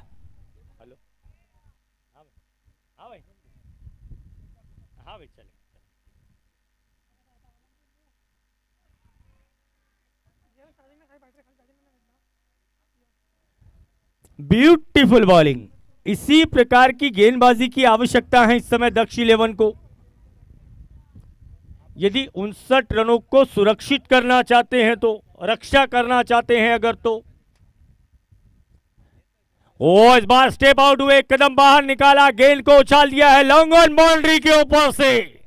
ब्यूटीफुल बॉलिंग, इसी प्रकार की गेंदबाजी की आवश्यकता है इस समय दक्ष 11 को। यदि 59 रनों को सुरक्षित करना चाहते हैं तो, रक्षा करना चाहते हैं अगर तो। इस बार स्टेप आउट हुए, एक कदम बाहर निकाला, गेंद को उछाल दिया है लॉन्ग ऑन बाउंड्री के ऊपर से,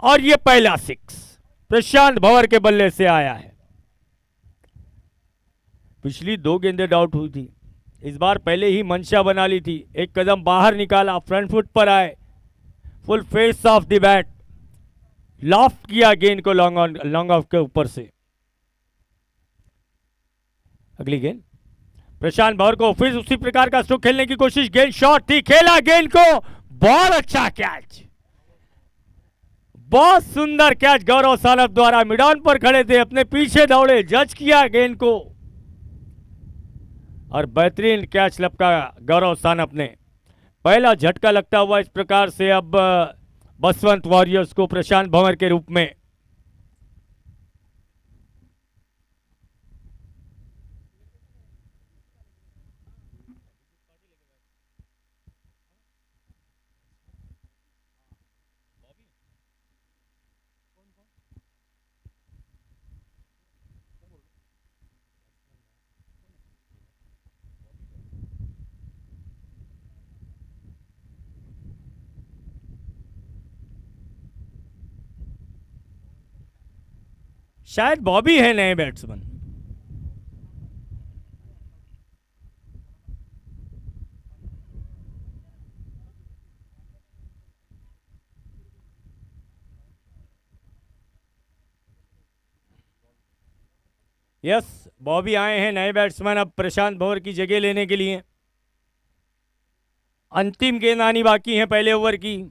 और ये पहला 6 प्रशांत भंवर के बल्ले से आया है। पिछली 2 गेंदें डाउट हुई थी, इस बार पहले ही मंशा बना ली थी, एक कदम बाहर निकाला, फ्रंट फुट पर आए, full face of the bat, loft किया गेंद को लॉन्ग ऑफ के ऊपर से। अगली गेंद प्रशांत भंवर को फिर उसी प्रकार का स्ट्रोक खेलने की कोशिश, गेंद शॉट थी, खेला गेंद को, बहुत अच्छा कैच, बहुत सुंदर कैच गौरव सानप द्वारा। मिडॉन पर खड़े थे, अपने पीछे दौड़े, जज किया गेंद को और बेहतरीन कैच लपका गौरव सानप ने। पहला झटका लगता हुआ इस प्रकार से अब बसवंत वॉरियर्स को प्रशांत भंवर के रूप में। शायद बॉबी है नए बैट्समैन। यस, बॉबी आए हैं नए बैट्समैन अब प्रशांत भंवर की जगह लेने के लिए। अंतिम गेंद आनी बाकी है पहले ओवर की।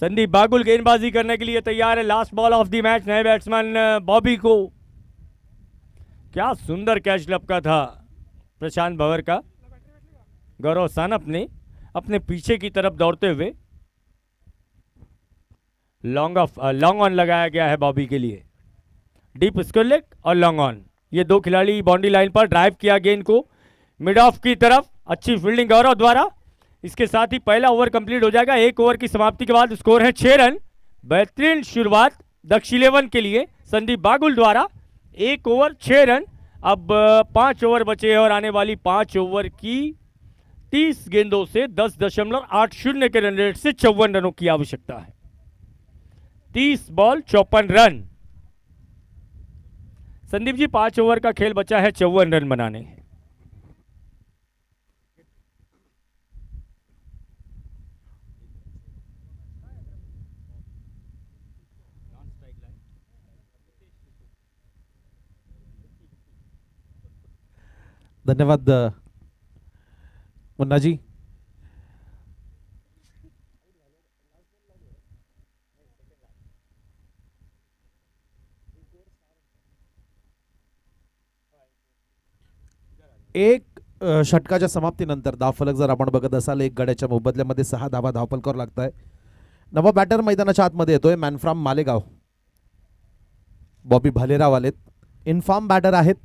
संदीप बागुल गेंदबाजी करने के लिए तैयार है, last ball of the match नए बैट्समैन बॉबी को। क्या सुंदर कैच लपका था प्रशांत भंवर का, गौरव सानप ने अपने पीछे की तरफ दौड़ते हुए लॉन्ग ऑन लगाया गया है बॉबी के लिए, डीप स्क्वायर लेग और लॉन्ग ऑन। ये 2 खिलाड़ी बाउंड्री लाइन पर ड्राइव किया गेंद को मिड ऑफ की तरफ, अच्छी फील्डिंग गौरव द्वारा। इसके साथ ही पहला ओवर कंप्लीट हो जाएगा। 1 ओवर की समाप्ति के बाद स्कोर है 6 रन। बेहतरीन शुरुआत दक्ष 11 के लिए संदीप बागुल द्वारा, 1 ओवर 6 रन। अब 5 ओवर बचे हैं और आने वाली 5 ओवर की 30 गेंदों से 10.80 के रन रेट से 54 रनों की आवश्यकता है। 30 ball 54 run. Sandeep ji 5 over का खेल बचा है 54 रन बनाने। धन्यवाद मुन्ना जी। एक षटकाच्या समाप्तीनंतर धावफलक जर आपण बघत असाल, एक गड्याच्या मोबदल्यामध्ये 6 धावा धावफलकावर लागताय। नवा बॅटर मैदानाच्या आतमध्ये येतोय, मॅन फ्रॉम मालेगाव बॉबी भालेराव आलेत, इनफॉर्म बॅटर आहेत।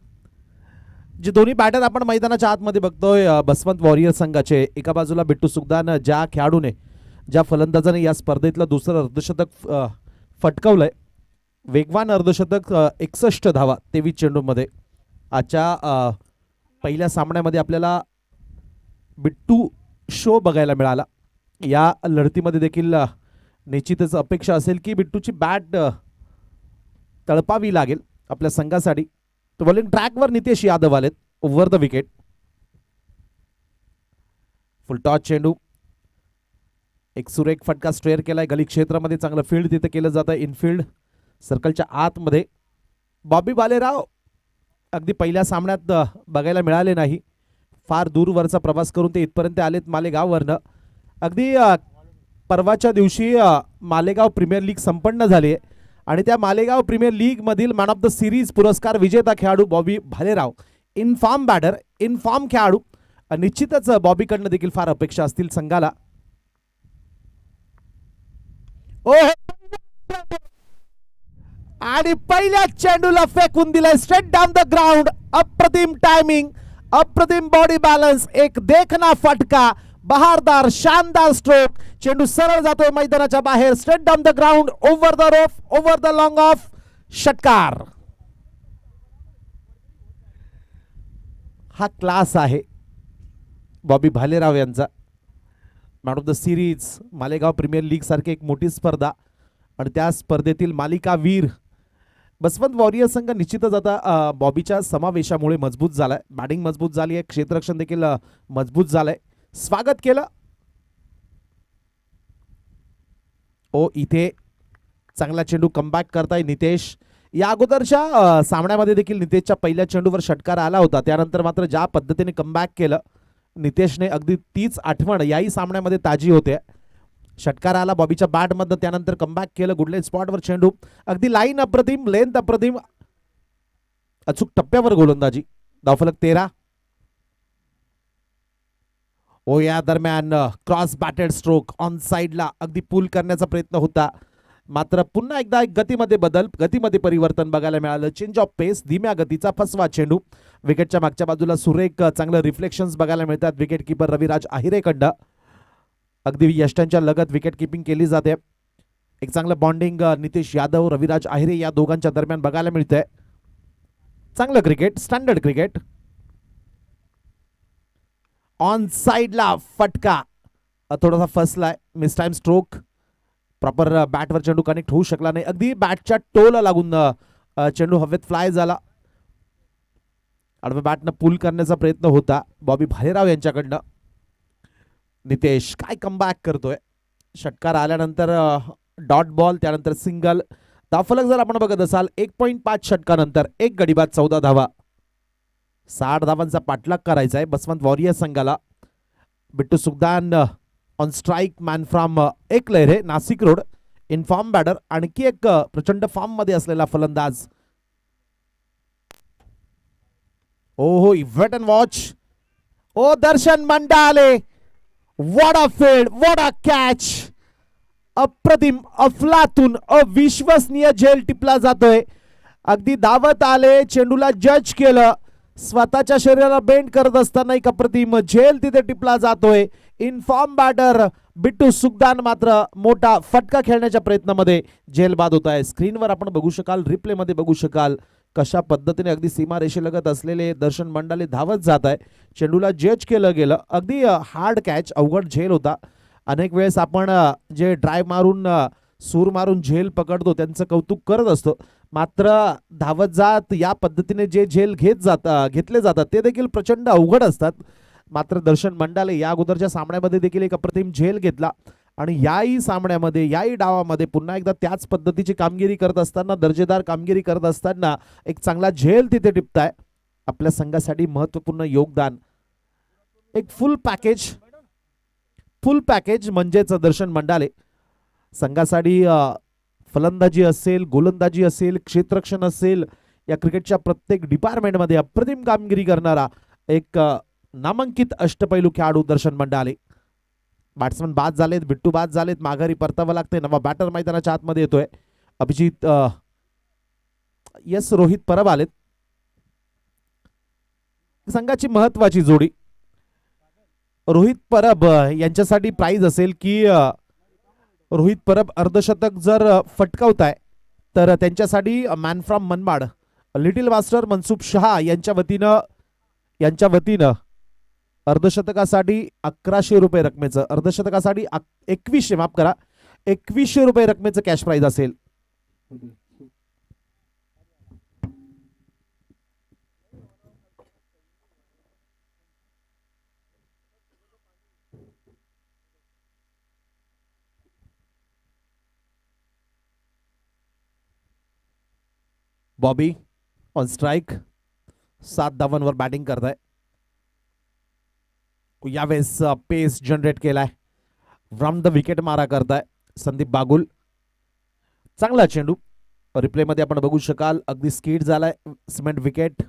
जे दोन्ही बॅटर आपण मैदानाच्या आतमध्ये बघतोय बसवंत वॉरियर संघाचे, एका बाजूला बिट्टू सुखदान, ज्या खेळाडूने ज्या फलंदाजाने या स्पर्धेतलं दुसरं अर्धशतक फटकावलंय, वेगवान अर्धशतक 61 धावा 23 चेंडूमध्ये। आजच्या पहिल्या सामन्यामध्ये आपल्याला बिट्टू शो बघायला मिळाला। या लढतीमध्ये देखील निश्चितच अपेक्षा असेल की बिट्टूची बॅट तळपावी लागेल आपल्या संघासाठी। तो बॉलिंग ट्रॅकवर नितेश यादव आलेत over the wicket. Full toss चेंडू, एक सुरेख फटका स्ट्रेअर केलाय गली क्षेत्रामध्ये, चांगलं फील्ड तिथे केलं जातं इनफिल्ड सर्कलच्या आतमध्ये। बॉबी भालेराव अगदी पहिल्या सामन्यात बघायला मिळाले नाही, फार दूरवरचा प्रवास करून ते इथपर्यंत आलेत मालेगाववरनं। अगदी परवाच्या दिवशी मालेगाव प्रीमियर लीग संपन्न झाली आहे आणि त्या मालेगाव प्रीमियर लीग मधील मॅन ऑफ द सिरीज पुरस्कार विजेता खेळाडू Bobby Bhalerao, in-form batter, in-form खेळाडू, निश्चितच बॉबीकडनं देखील फार अपेक्षा असतील संघाला। आणि पहिल्या चेंडूला फेकून दिलाय स्ट्रेट डाऊन द ग्राउंड। अप्रतिम टायमिंग, अप्रतिम बॉडी बॅलन्स, एक देखना फटका, बहारदार शानदार स्ट्रोक, चेंडू सरळ जातोय मैदानाच्या बाहेर, straight down the ground, over the roof, over the long off, षटकार। हा क्लास आहे बॉबी भालेराव यांचा। Man of the series, Malegaon premier league सारखी एक मोठी स्पर्धा आणि त्या स्पर्धेतील मालिकावीर बसवंत वॉरियर संघ निश्चितच आता बॉबीच्या समावेशामुळे मजबूत झालाय। बॅटिंग मजबूत झाली आहे, क्षेत्ररक्षण देखील मजबूत झालंय। स्वागत केलं। इथे चांगला चेंडू कमबॅक करताय नितेश। या अगोदरच्या सामन्यामध्ये देखील नितेशच्या पहिल्या चेंडूवर षटकार आला होता, त्यानंतर मात्र ज्या पद्धतीने कमबॅक केलं नितेशने, अगदी तीच आठवण याही सामन्यामध्ये ताजी होते। षटकार आला बॉबीच्या बॅटमधनं, त्यानंतर कमबॅक केलं, गुडलेन स्पॉटवर चेंडू, अगदी लाईन अप्रतिम, लेंथ अप्रतिम, अचूक टप्प्यावर गोलंदाजी। धावफलक 13। या दरम्यान क्रॉस बॅटेड स्ट्रोक ऑन साइडला अगदी पुल करण्याचा प्रयत्न होता, मात्र पुन्हा एकदा एक गतीमध्ये बदल, गतीमध्ये परिवर्तन बघायला मिळालं। चेंज ऑफ पेस, धीम्या गतीचा फसवा चेंडू, विकेटच्या मागच्या बाजूला सुरेख चांगलं रिफ्लेक्शन्स बघायला मिळतात विकेट किपर रविराज आहिरेकडं। अगदी यष्टांच्या लगत विकेट किपिंग केली जाते। एक चांगलं बॉन्डिंग नितेश यादव, रविराज आहिरे या दोघांच्या दरम्यान बघायला मिळतंय। चांगलं क्रिकेट, स्टँडर्ड क्रिकेट। ऑन साइडला फटका थोडासा फसलाय, मिस टाइम स्ट्रोक, प्रॉपर बॅटवर चेंडू कनेक्ट होऊ शकला नाही, अगदी बॅटच्या टोला लागून चेंडू हवेत फ्लाय झाला। आडव्या बॅटनं पुल करण्याचा प्रयत्न होता बॉबी भालेराव यांच्याकडनं। नितेश काय कमबॅक करतोय, षटकार आल्यानंतर डॉट बॉल, त्यानंतर सिंगल। धावफलक जर आपण बघत असाल 1.5 षटकानंतर 1 गडी बाद 14 धावा, 60 धावांचा पाठलाग करायचा आहे बसवंत वॉरियर संघाला। Bittu Sukhdan on strike, man from Eklahare Nashik road, inform batter, आणखी एक प्रचंड फॉर्म मध्ये असलेला फलंदाज। Wait and watch. Darshan Mandale, what a field, what a catch, अप्रतिम, अफलातून, अविश्वसनीय झेल टिपला जातोय। अगदी धावत आले, चेंडूला जज केलं, स्वतःच्या शरीराला बेंड करत असताना एक अप्रतिम झेल तिथे टिपला जातोय। इनफॉर्म बॅटर बिट्टू सुखदान मात्र मोठा फटका खेळण्याच्या प्रयत्नामध्ये झेल बाद होत आहे। स्क्रीनवर आपण बघू शकाल, रिप्ले मध्ये बघू शकाल, कशा पद्धतीने अगदी सीमा रेषेलगत असलेले दर्शन मंडाले धावत जात आहे. चेंडूला जज केलं गेलं. अगदी हार्ड कॅच, अवघड झेल होता. अनेक वेळेस आपण जे ड्राईव्ह मारून सूर मारून झेल पकडतो त्यांचं कौतुक करत असतो. मात्र धावत जात या पद्धतीने जे झेल घेतले जातात ते देखील प्रचंड अवघड असतात. मात्र दर्शन मंडाले या अगोदरच्या सामन्यामध्ये देखील एक अप्रतिम झेल घेतला आणि याही सामन्यामध्ये याही डावामध्ये पुन्हा एकदा त्याच पद्धतीची कामगिरी करत असताना, दर्जेदार कामगिरी करत असताना एक चांगला झेल तिथे टिपताय. आपल्या संघासाठी महत्त्वपूर्ण योगदान. एक फुल पॅकेज म्हणजेच दर्शन मंडाले संघासाठी फलंदाजी असेल, गोलंदाजी असेल, क्षेत्ररक्षण असेल, या क्रिकेटच्या प्रत्येक डिपार्टमेंटमध्ये अप्रतिम कामगिरी करणारा एक नामांकित अष्टपैलू खेळाडू दर्शन मंडाले. बॅट्समन बाद झालेत, बिट्टू बाद झालेत, माघारी परतावं लागते. नवा बॅटर मैदानाच्या आतमध्ये येतोय. अभिजित रोहित परब आलेत. संघाची महत्वाची जोडी. रोहित परब यांच्यासाठी प्राइज असेल की रोहित परब अर्धशतक जर फटकावताय तर त्यांच्यासाठी man from Manmad little master Mansub Shah यांच्या वतीनं अर्धशतकासाठी 1100 रुपये रकमेचं, अर्धशतकासाठी 2100 रुपये रकमेचं कॅश प्राइज असेल. बॉबी ऑन स्ट्राइक, 7 धावांवर बॅटिंग करताय. यावेळेस पेस जनरेट केलाय. फ्रॉम द विकेट मारा करताय संदीप बागुल. चांगला चेंडू. रिप्ले मध्ये आपण बघू शकाल अगदी स्किड झालाय. Cement wicket.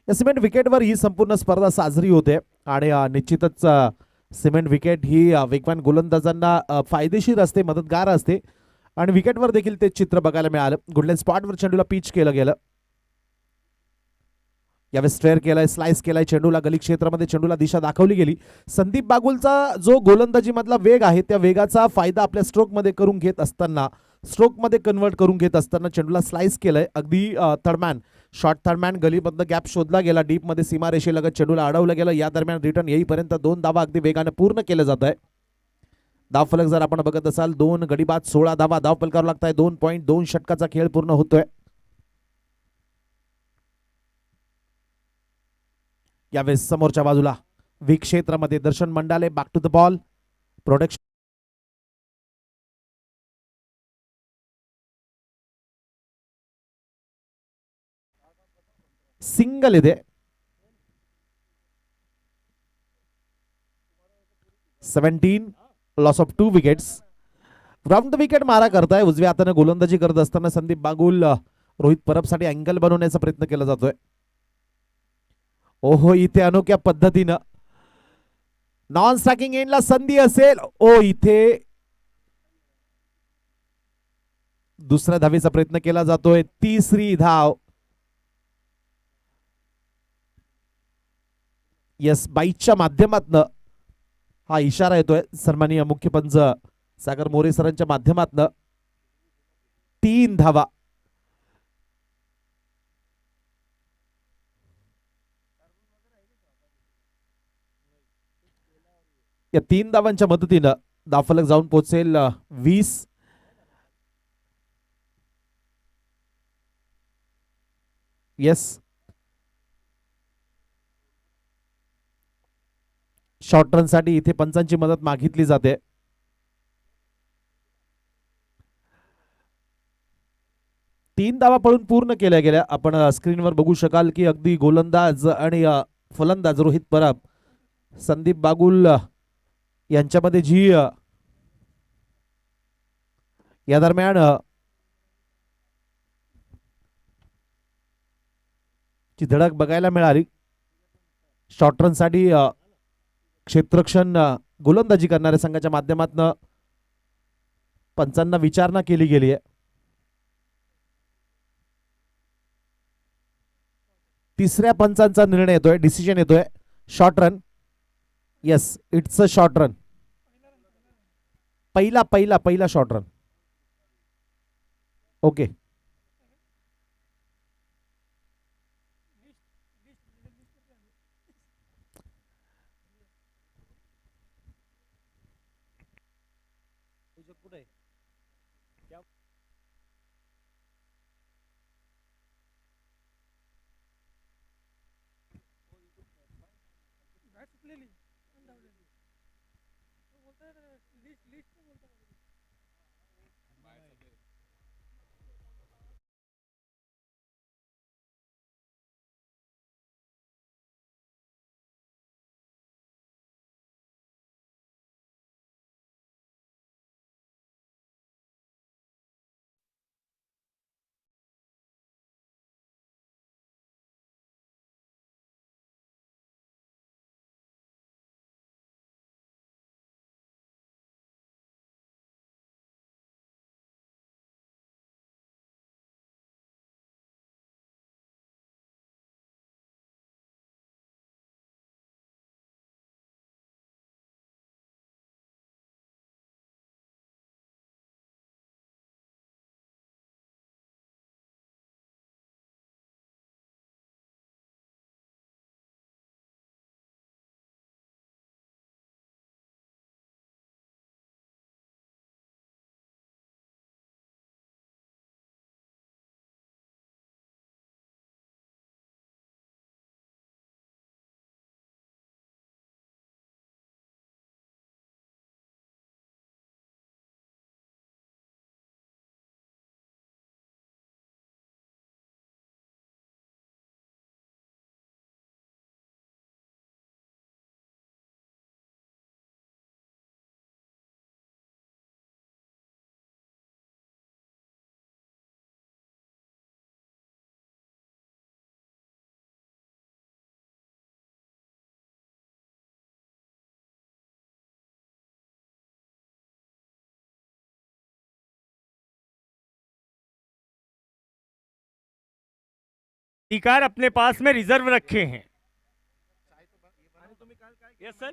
या सिमेंट विकेटवर ही संपूर्ण स्पर्धा साजरी होते आणि निश्चितच सिमेंट विकेट ही वेगवान गोलंदाजांना फायदेशीर असते, मदतगार असते आणि विकेटवर देखील ते चित्र बघायला मिळालं. गुडलँड स्पॉटवर चेंडूला पिच केलं गेलं. यावेळेस स्ट्रेअर केलाय, स्लाइस केलाय चेंडूला. गली क्षेत्रामध्ये चेंडूला दिशा दाखवली गेली. संदीप बागुलचा जो गोलंदाजी मधला वेग आहे त्या वेगाचा फायदा आपल्या स्ट्रोकमध्ये करून घेत असताना, स्ट्रोकमध्ये कन्वर्ट करून घेत असताना चेंडूला स्लाइस केलंय. अगदी थर्डमॅन, शॉर्ट थर्डमॅन गलीमधनं गॅप शोधला गेला. डीपमध्ये सीमा रेषेलगत चेंडूला अडवलं गेलं. या दरम्यान रिटर्न येईपर्यंत 2 धावा अगदी वेगाने पूर्ण केलं जात आहे. धावफलक जर आपण बघत असाल 2 गडी बाद 16 धावा धावफलकावर लागताय. 2.2 षटकाचा खेळ पूर्ण होतोय. यावेळेस समोरच्या बाजूला विक क्षेत्रामध्ये Darshan Mandale. Back to the ball. Production single ಇದೆ. 17 loss of 2 wickets. From the wicket मारा करताय. उजव्या हाताने गोलंदाजी करत असताना संदीप बागुल रोहित परब साठी अँगल बनवण्याचा प्रयत्न केला जातोय. ओहो, इथे अनोख्या पद्धतीनं नॉन स्ट्रायकिंग एंडला संधी असेल. इथे दुसऱ्या धावेचा प्रयत्न केला जातोय. तिसरी धाव. यस, बाईच्या माध्यमातनं हा इशारा येतोय सन्माननीय मुख्य पंच सागर मोरे सरांच्या माध्यमातनं. 3 धावा. या 3 धावांच्या मदतीनं धावफलक जाऊन पोहोचेल 20. येस, शॉर्ट रन साठी इथे पंचांची मदत मागितली जाते. तीन धावा पळून पूर्ण केल्या गेल्या. आपण स्क्रीनवर बघू शकाल की अगदी गोलंदाज आणि फलंदाज रोहित परब, संदीप बागुल यांच्यामध्ये जी या दरम्यान ची धडक बघायला मिळाली. शॉर्ट रन साठी क्षेत्ररक्षण गोलंदाजी करणाऱ्या संघाच्या माध्यमातून पंचांना विचारणा केली गेली आहे. तिसऱ्या पंचांचा निर्णय येतोय, डिसिजन येतोय. Short run. Yes, it's a short run. पहिला शॉर्ट रन. ओके. अधिकार अपने पास में रिजर्व रखे हैं। Yes sir.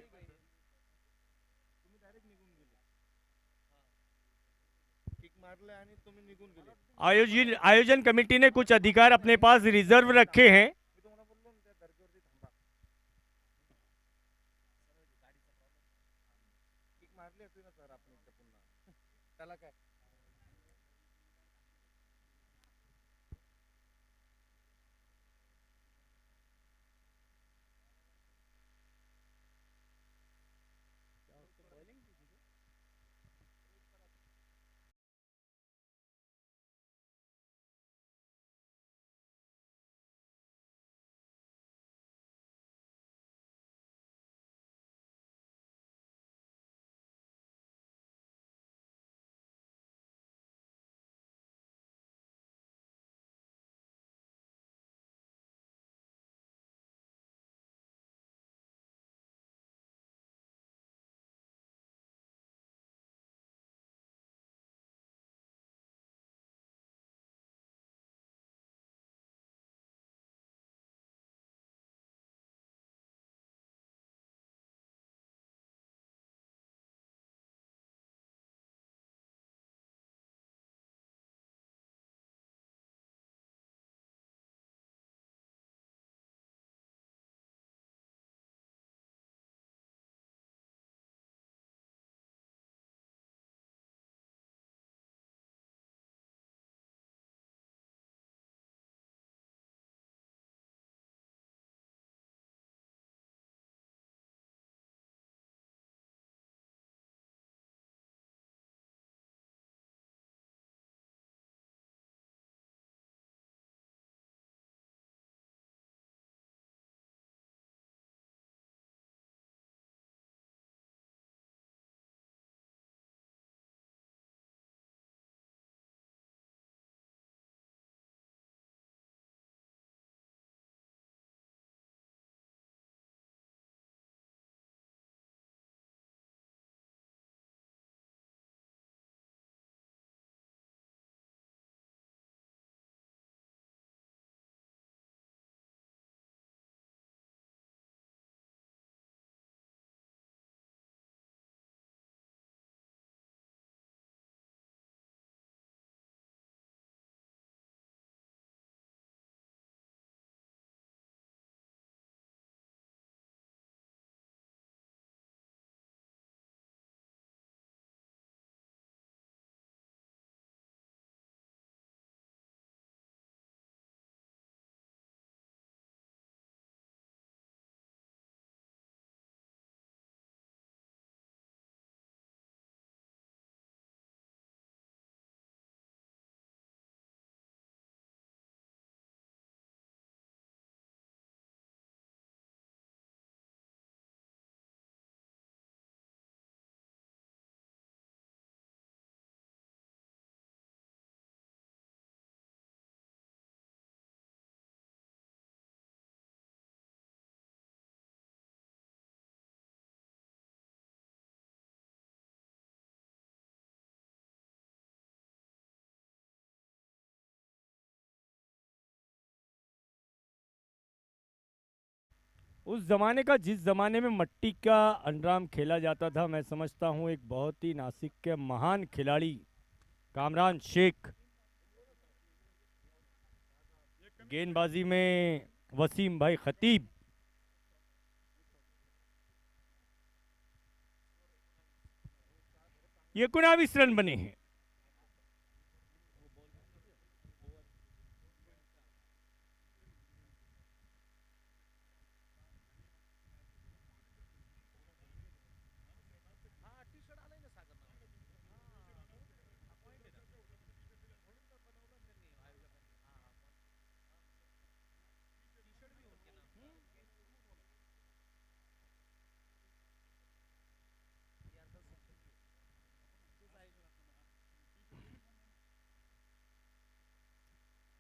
आयोजन कमेटी ने कुछ अधिकार अपने पास रिजर्व रखे हैं। उस जमाने का, जिस जमाने में मट्टी का अंडरआर्म खेला जाता था, मैं समझता हूं एक बहुत ही नासिक के महान खिलाड़ी कामरान शेख, गेंदबाजी में वसीम भाई खतीब, 19 रन बने हैं।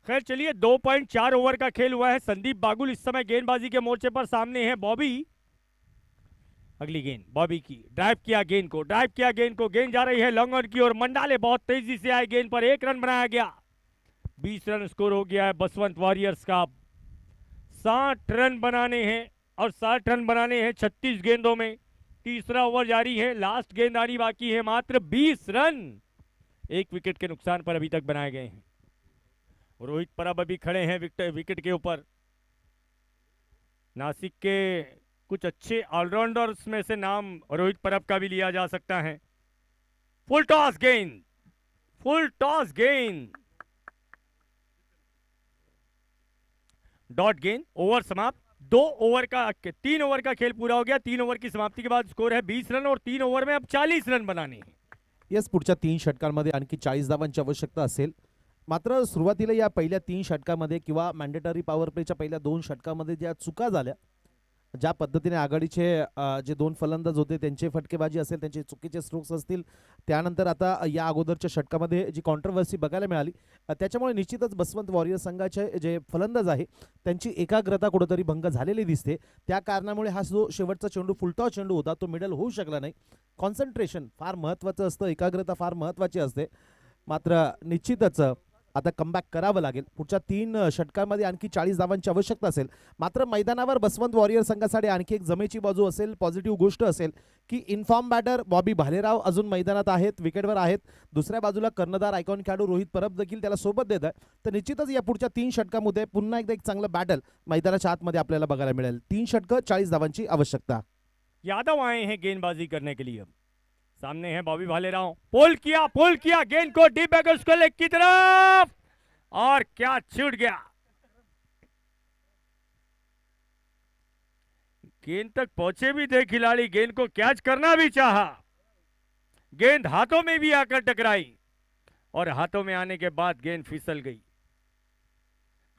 खैर चलिए, 2.4 ओवर का खेल हुआ है। संदीप बागुल इस समय गेंदबाजी के मोर्चे पर सामने है। बॉबी, अगली गेंद बॉबी की, ड्राइव किया गेंद को, गेंद जा रही है लॉन्ग ऑन की ओर। मंडाले बहुत तेजी से आए, गेंद पर 1 रन बनाया गया। 20 रन स्कोर हो गया है बसवंत वॉरियर्स का। 60 रन बनाने हैं, और 60 रन बनाने हैं 36 गेंदों में। तीसरा ओवर जारी है, लास्ट गेंद आनी बाकी है। मात्र 20 रन 1 विकेट के नुकसान पर अभी तक बनाए गए हैं। रोहित परब अभी खड़े हैं विकेट के ऊपर। नासिक के कुछ अच्छे ऑलराउंडर्स में से नाम रोहित परब का भी लिया जा सकता है। फुल टॉस गेंद, डॉट गेंद, ओवर समाप्त। 3 ओवर का खेल पूरा हो गया। 3 ओवर की समाप्ति के बाद स्कोर है 20 रन, और 3 ओवर में अब 40 रन बनाने हैं। यस, पुढच्या 3 षटकांमध्ये आणखी 40 धावांची आवश्यकता असेल. मात्र सुरुवातीला या पहिल्या 3 षटकामध्ये किंवा मॅन्डेटरी पॉवर प्लेच्या पहिल्या 2 षटकामध्ये ज्या चुका झाल्या, ज्या पद्धतीने आघाडीचे जे 2 फलंदाज होते त्यांचे फटकेबाजी असेल, त्यांचे चुकीचे स्ट्रोक्स असतील, त्यानंतर आता या अगोदरच्या षटकामध्ये जी कॉन्ट्रोवर्सी बघायला मिळाली, त्याच्यामुळे निश्चितच बसवंत वॉरियर्स संघाचे जे फलंदाज आहे त्यांची एकाग्रता कुठेतरी भंग झालेली दिसते. त्या कारणामुळे हा जो शेवटचा चेंडू फुलटॉस चेंडू होता तो मिडल होऊ शकला नाही. कॉन्सन्ट्रेशन फार महत्त्वाचं असतं, एकाग्रता फार महत्त्वाची असते. मात्र निश्चितच आता कमबॅक करावं लागेल. पुढच्या 3 षटकांमध्ये आणखी 40 धावांची आवश्यकता असेल. मात्र मैदानावर बसवंत वॉरियर संघासाठी आणखी एक जमेची बाजू असेल, पॉझिटिव्ह गोष्ट असेल की इन्फॉर्म बॅटर बॉबी भालेराव अजून मैदानात आहेत, विकेटवर आहेत. दुसऱ्या बाजूला कर्णधार आयकॉन खेळाडू रोहित परब देखील त्याला सोबत देत आहे. तर निश्चितच या पुढच्या 3 षटकांमध्ये पुन्हा एकदा एक चांगलं बॅटल मैदानाच्या आतमध्ये आपल्याला बघायला मिळेल. 3 षटकं 40 धावांची आवश्यकता. यादव आए हैं गेंदबाजी करने के लिए। सामने है बॉबी भालेराव, पोल किया गेंद को डीप बैगर्स को लेग की तरफ, और क्या छूट गया। गेंद तक पहुंचे भी थे खिलाड़ी, गेंद को कैच करना भी चाहा, गेंद हाथों में भी आकर टकराई, और हाथों में आने के बाद गेंद फिसल गई।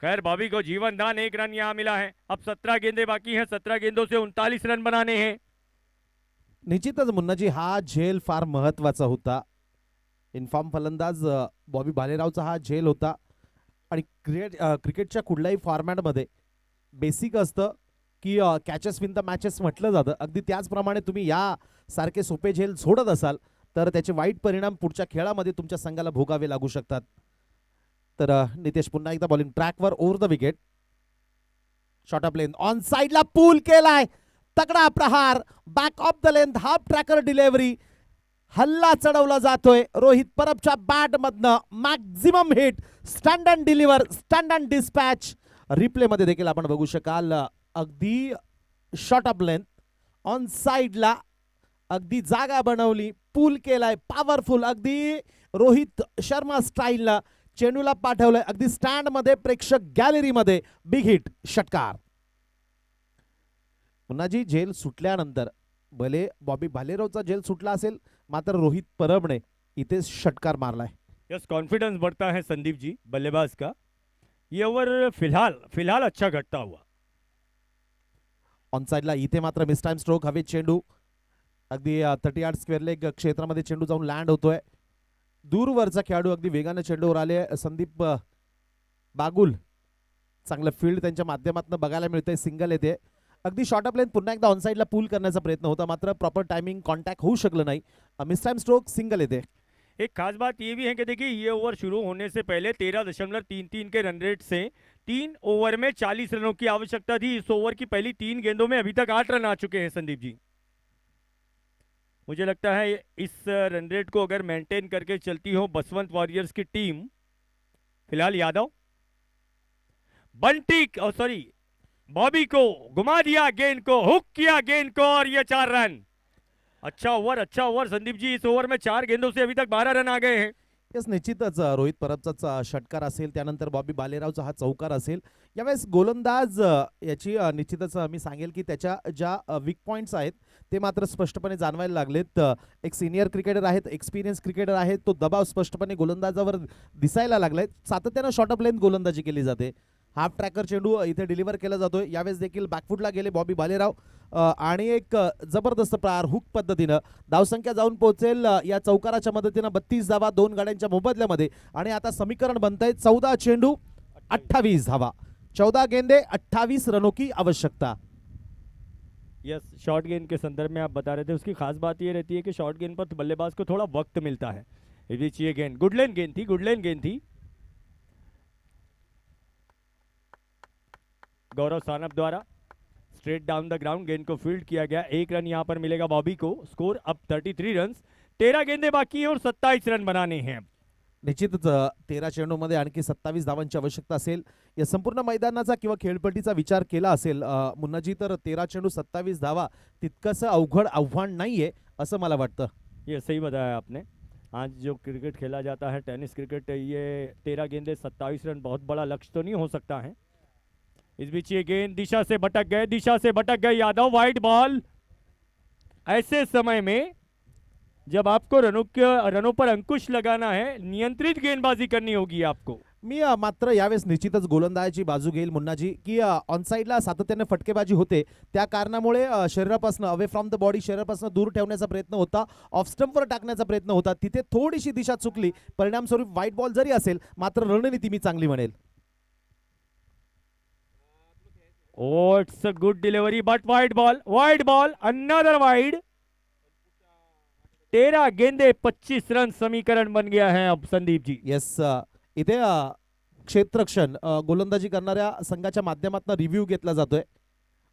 खैर बॉबी को जीवन दान, 1 रन यहां मिला है। अब 17 गेंदें बाकी हैं, 17 गेंदों से 39 रन बनाने हैं। निश्चितच मुन्नाजी, हा झेल फार महत्वाचा होता. इन्फॉर्म फलंदाज बॉबी भालेरावचा हा झेल होता. आणि क्रिकेटच्या कुठल्याही फॉर्मॅटमध्ये बेसिक असतं की कॅचेस विन द मॅचेस म्हटलं जातं. अगदी त्याचप्रमाणे तुम्ही या सारखे सोपे झेल सोडत असाल तर त्याचे वाईट परिणाम पुढच्या खेळामध्ये तुमच्या संघाला भोगावे लागू शकतात. तर नितेश पुन्हा एकदा बॉलिंग ट्रॅकवर, over the wicket, short of length, on साइडला पूल केलाय, तगडा प्रहार, back of the length, half tracker delivery, हल्ला चढवला जातोय रोहित परबच्या बॅट मधनं. Maximum hit, stand and deliver, stand and dispatch. Replay मध्ये देखील आपण बघू शकाल, अगदी शॉर्ट ऑफ लेंथ, ऑन साइडला अगदी जागा बनवली, पूल केलाय, पॉवरफुल, अगदी रोहित शर्मा स्टाईलला चेंडूला पाठवलंय, अगदी स्टँड मध्ये, प्रेक्षक गॅलरीमध्ये. बिग हिट, षटकार. पुन्हा जी झेल सुटल्यानंतर भले बॉबी भालेरावचा झेल सुटला असेल, मात्र रोहित परबने इथे षटकार मारलाय. यस, कॉन्फिडेंस बढ़ता है संदीप जी बल्लेबाज का। ये ओवर फिलहाल अच्छा घटता हुआ। ऑन साइडला इथे मात्र मिस टाइम स्ट्रोक, हवे चेंडू, अगदी 30 यार्ड स्क्वेअर लेग क्षेत्रामध्ये चेंडू जाऊन लँड होतोय. दूरवरचा खेळाडू अगदी वेगाने चेंडूवर आले. संदीप बागुल, चांगलं फील्ड त्यांच्या माध्यमातून बघायला मिळतंय, सिंगल येते. अगदी शॉर्ट ऑफ लेंथ, पुन्हा एकदा ऑन साइडला पूल करण्याचा प्रयत्न होता, मात्र प्रॉपर टाइमिंग, कॉन्टॅक्ट होऊ शकलं नाही. मिस टाइम स्ट्रोक, सिंगल येते. एक खास बात ये भी है कि देखिए ये ओवर शुरू होने से पहले 13.33 के रन रेट से 3 ओवर में 40 रनों की आवश्यकता थी। इस ओवर की पहली 3 गेंदों में अभी तक 8 रन आ चुके हैं संदीप जी। मुझे लगता है इस रन रेट को अगर मेंटेन करके चलती हो बसवंत वॉरियर्स की टीम, फिलहाल यादव बंटी सॉरी बॉबी को घुमा दिया, गेंद को हुक किया गेंद को, और ये 4 रन। अच्छा ओव्हर संदीप जी। इस ओव्हर में 4 गेंदों से अभी तक 12 रन आ गए हैं। येस, निश्चितच रोहित परबचा षटकार असेल, त्यानंतर बॉबी बालेरावचा हा चौकार असेल. यावेळेस गोलंदाज याची निश्चितच मी सांगेल की त्याच्या ज्या वीक पॉइंट्स आहेत ते मात्र स्पष्टपणे जाणवायला लागलेत. एक सिनियर क्रिकेटर आहेत, एक्सपिरियन्स क्रिकेटर आहेत, तो दबाव स्पष्टपणे गोलंदाजावर दिसायला लागलाय. सातत्यानं शॉर्ट ऑफ लेंथ गोलंदाजी केली जाते. हाफ ट्रॅकर चेंडू इथे डिलिव्हर केला जातोय. यावेळेस देखील बॅकफुटला गेले बॉबी बालेराव आणि एक जबरदस्त प्रहार हुक पद्धतीनं धावसंख्या जाऊन पोहोचेल या चौकाराच्या मदतीनं 32 धावा 2 गाड्यांच्या मोबदल्यामध्ये. आणि आता समीकरण बनतंय 14 चेंडू 28 धावा, 14 गेंदे 28 रनों की आवश्यकता. यस, शॉर्ट गेंद के संदर्भ में आप बता रहे थे, उसकी खास बात ये रहती है कि शॉर्ट गेंद पर बल्लेबाज को थोड़ा वक्त मिलता है. ये गेंद गुडलैंड गेंद थी. गौरव सानप द्वारा स्ट्रेट डाउन द ग्राउंड गेंद को फील्ड किया गया. 1 रन यहां पर मिलेगा बॉबी को. स्कोर अब 33 रन. 13 गेंदे बाकी हैं और 27 रन बनाने हैं. निश्चितच 13 चेंडूमध्ये आणखी 27 धावांची आवश्यकता असेल. या संपूर्ण मैदानाचा किंवा खेळपट्टीचा विचार केला असेल मुन्नाजी, तर 13 चेंडू 27 धावा तितकंसं अवघड आव्हान नाहीये असं मला वाटतं. ये सही बताया आपने. आज जो क्रिकेट खेला जाता है टेनिस क्रिकेट, ये 13 गेंदे 27 रन बहुत बड़ा लक्ष्य तो नहीं हो सकता है. इस बीच ये गेंद दिशा से भटक गए यादव. Wide ball. ऐसे समय में जब आपको रनों पर अंकुश लगाना है, नियंत्रित गेंदबाजी करनी होगी आपको. मी मात्र यावेळेस निश्चितच गोलंदाजाची बाजू घेईल मुन्नाजी, की ऑन साईडला सातत्याने फटकेबाजी होते. त्या कारणामुळे शरीरापासून अवे फ्रॉम द बॉडी शरीरापासून दूर ठेवण्याचा प्रयत्न होता, ऑफ स्टंपवर टाकण्याचा प्रयत्न होता. तिथे थोडीशी दिशा चुकली, परिणामस्वरूप वाईट बॉल जरी असेल मात्र रणनीती मी चांगली म्हणेल. Oh, it's a good delivery, but wide ball, another wide. 13 गेंदे 25 रन समीकरण बन गया है अब संदीप जी. येस, इथे क्षेत्ररक्षण गोलंदाजी करणाऱ्या संघाच्या माध्यमातून रिव्ह्यू घेतला जातोय.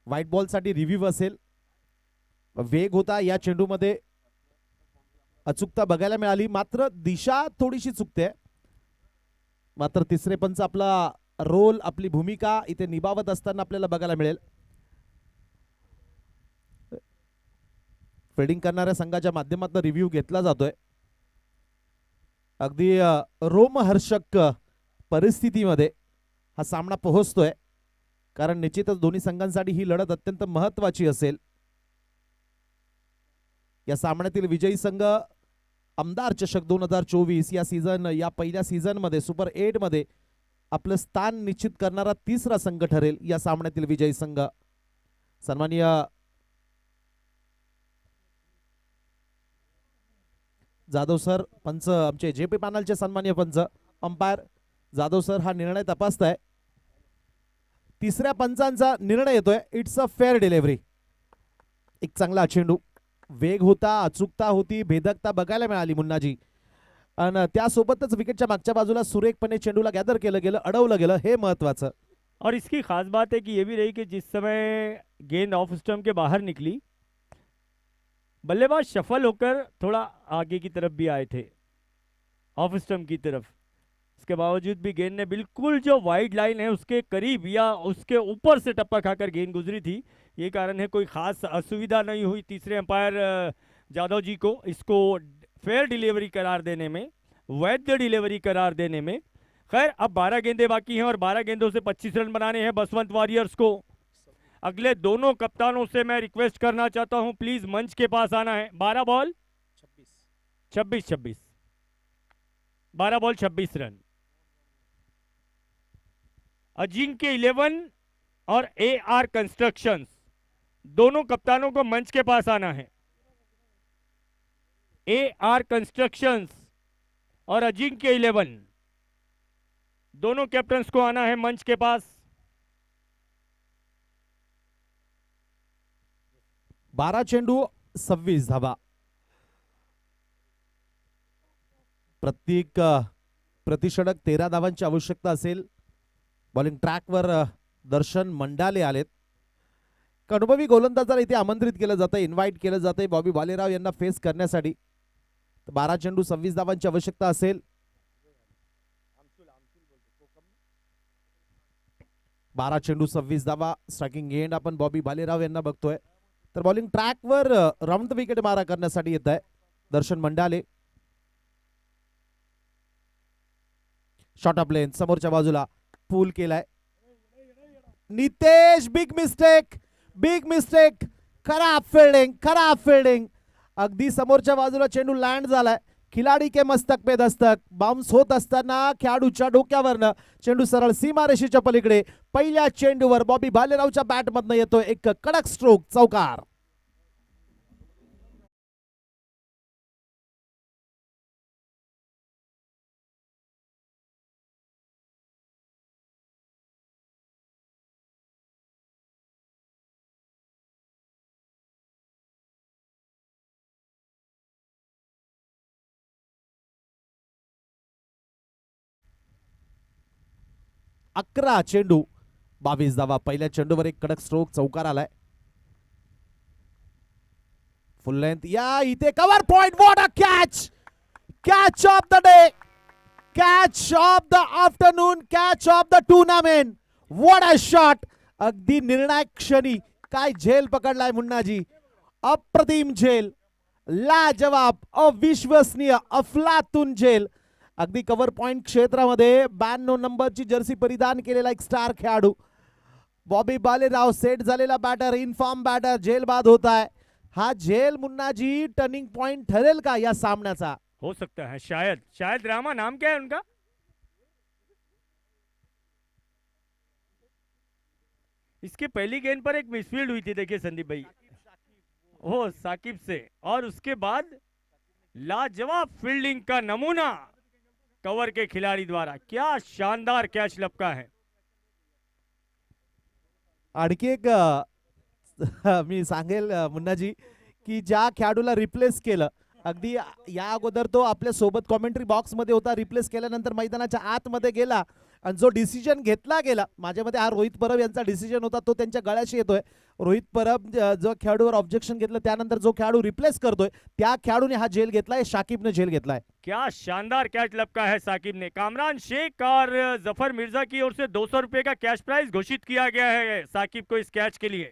व्हाईट बॉल साठी रिव्ह्यू असेल. वेग होता या चेंडूमध्ये, अचूकता बघायला मिळाली, मात्र दिशा थोडीशी चुकते. मात्र तिसरे पंच आपला रोल, आपली भूमिका इथे निभावत असताना आपल्याला बघायला मिळेल. फिल्डिंग करणाऱ्या संघाच्या माध्यमातून रिव्ह्यू घेतला जातोय. अगदी रोमहर्षक परिस्थितीमध्ये हा सामना पोहोचतोय, कारण निश्चितच दोन्ही संघांसाठी ही लढत अत्यंत महत्त्वाची असेल. या सामन्यातील विजयी संघ आमदार चषक 2024 या पहिल्या सीझन मध्ये सुपर 8 मध्ये आपलं स्थान निश्चित करणारा तिसरा संघ ठरेल. या सामन्यातील विजयी संघ सन्माननीय जाधव सर पंच, आमचे जेपी पॅनलचे सन्माननीय पंच अंपायर जाधव सर हा निर्णय तपासताय. तिसऱ्या पंचांचा निर्णय येतोय. It's a fair delivery. एक चांगला चेंडू, वेग होता, अचूकता होती, भेदकता बघायला मिळाली मुन्नाजी. आणि त्यासोबतच विकेटच्या मागच्या बाजूला सुरेखपणे चेंडूला गॅदर केलं गेलं, अडवलं गेलं, हे महत्वाचं. और इसकी खास बात है कि ये भी रही कि जिस समय गेंद ऑफ स्टंप के बाहर निकली, बल्लेबाज शफल होकर थोड़ा आगे की तरफ भी आए थे, ऑफ स्टंप की तरफ. इसके बावजूद भी गेंद ने बिल्कुल जो वाइड लाइन है उसके करीब या उसके ऊपर से टप्पा खाकर गेंद गुजरी थी. ये कारण है, कोई खास असुविधा नहीं हुई तीसरे अंपायर जाधव जी को इसको फेयर डिलीवरी करार देने में, वैध डिलीवरी करार देने में. खैर, अब 12 गेंदे बाकी हैं और 12 गेंदों से 25 रन बनाने हैं बसवंत वॉरियर्स को. अगले दोनों कप्तानों से मैं रिक्वेस्ट करना चाहता हूं, प्लीज मंच के पास आना है. 12 बॉल 26 12 बॉल 26 रन. अजिंक्य 11 और AR कंस्ट्रक्शंस, दोनों कप्तानों को मंच के पास आना है. AR कंस्ट्रक्शंस और अजिंक्य 11, दोनों कैप्टन्स को आना है मंच के पास. 12 चेंडू 26 धावा. प्रत्येक प्रतिषडक 13 धावांची आवश्यकता असेल. बॉलिंग ट्रॅकवर दर्शन मंडाले आलेत. अनुभवी गोलंदाजाला इथे आमंत्रित केलं जातं, इन्व्हाइट केलं जातंय बॉबी भालेराव यांना फेस करण्यासाठी. 12 चेंडू 26 धावांची आवश्यकता असेल. 12 चेंडू 26 धावा. स्ट्रायकिंग एंड आपण बॉबी भालेराव यांना बघतोय. तर बॉलिंग ट्रॅकवर राऊंड द विकेट मारा करण्यासाठी येत आहे दर्शन मंडाले. शॉर्ट ऑफ लेन समोरच्या बाजूला पूल केलाय नितेश. Big mistake. खराब फिल्डिंग. अगदी समोरच्या बाजूला चेंडू लँड झालाय. खिलाडी के मस्तक पे दस्तक. बाउन्स होत असताना खेळाडूच्या डोक्यावरनं चेंडू सरळ सीमारेषेच्या पलीकडे. पहिल्या चेंडूवर बॉबी भालेरावच्या बॅट मधनं येतोय एक कडक स्ट्रोक, चौकार. अकरा चेंडू 22 धावा. पहिल्या चेंडूवर एक कडक स्ट्रोक, चौकार आलाय. फुल लेंथ या इथे cover point. What a catch of the day, catch of the afternoon, catch of the tournament. What a shot. अगदी निर्णायक क्षणी काय झेल पकडलाय मुन्नाजी. अप्रतिम झेल, लाजवाब, अविश्वसनीय, अफलातून झेल. अगदी कव्हर पॉइंट क्षेत्रामध्ये 92 नंबरची जर्सी परिधान केलेला एक स्टार खेळाडू बॉबी भालेराव, सेट झालेला बॅटर, इनफॉर्म बॅटर, झेल बाद होत आहे. हा झेल मुन्नाजी टर्निंग पॉइंट ठरेल का या सामन्याचा? हो सकता है, शायद रामा नाम क्या है उनका? इसके पहली गेंद पर एक मिसफील्ड हुई थी, देखिए संदीप भाई, ओ साकिब से, और उसके बाद लाजवाब फील्डिंग का नमूना कवर के खिलाड़ी द्वारा. क्या शानदार कैच लपका है. आणखी एक मी सांगेल मुन्नाजी की ज्या खेळाडूला रिप्लेस केलं, अगदी या अगोदर तो आपल्या सोबत कॉमेंट्री बॉक्स मध्ये होता, रिप्लेस केल्यानंतर मैदानाच्या आतमध्ये गेला आणि जो डिसिजन घेतला गेला, माझ्या मते हा रोहित परब यांचा डिसिजन होता, तो त्यांच्या गळ्याशी येतोय. रोहित परब जो खेळाडूवर ऑब्जेक्शन घेतलं त्यानंतर जो खेळाडू रिप्लेस करतोय त्या खेळाडूने हा झेल घेतलाय, शाकिबने झेल घेतलाय. क्या शानदार कैच लपका है साकिब ने. कामरान शेख और जफर मिर्जा की ओर से 200 रुपए का कैश प्राइज घोषित किया गया है साकिब को इस कैच के लिए.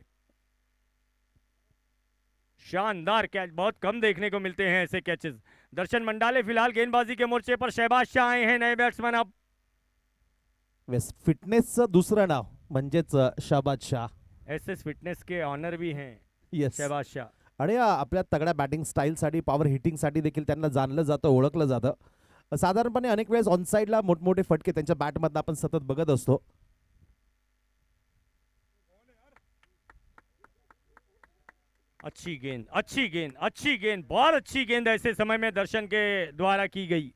शानदार कैच, बहुत कम देखने को मिलते हैं ऐसे कैचेस. दर्शन मंडाले फिलहाल गेंदबाजी के मोर्चे पर. शहबाज शाह आए हैं नए बैट्समैन. अब वेस्ट फिटनेसचं दुसरं नाव म्हणजेच शहबाज शाह. एसएस फिटनेस के ऑनर भी हैं येस, शहबाज शाह. आणि आपल्या तगड्या बॅटिंग स्टाईलसाठी, पॉवर हिटिंगसाठी देखील त्यांना जाणलं जातं, ओळखलं जातं. साधारणपणे अनेक वेळेस ऑन साईडला मोठमोठे फटके त्यांच्या बॅटमधनं आपण सतत बघत असतो. अच्छी गेंद, बहुत अच्छी गेंद ऐसे समय में दर्शन के द्वारा की गई.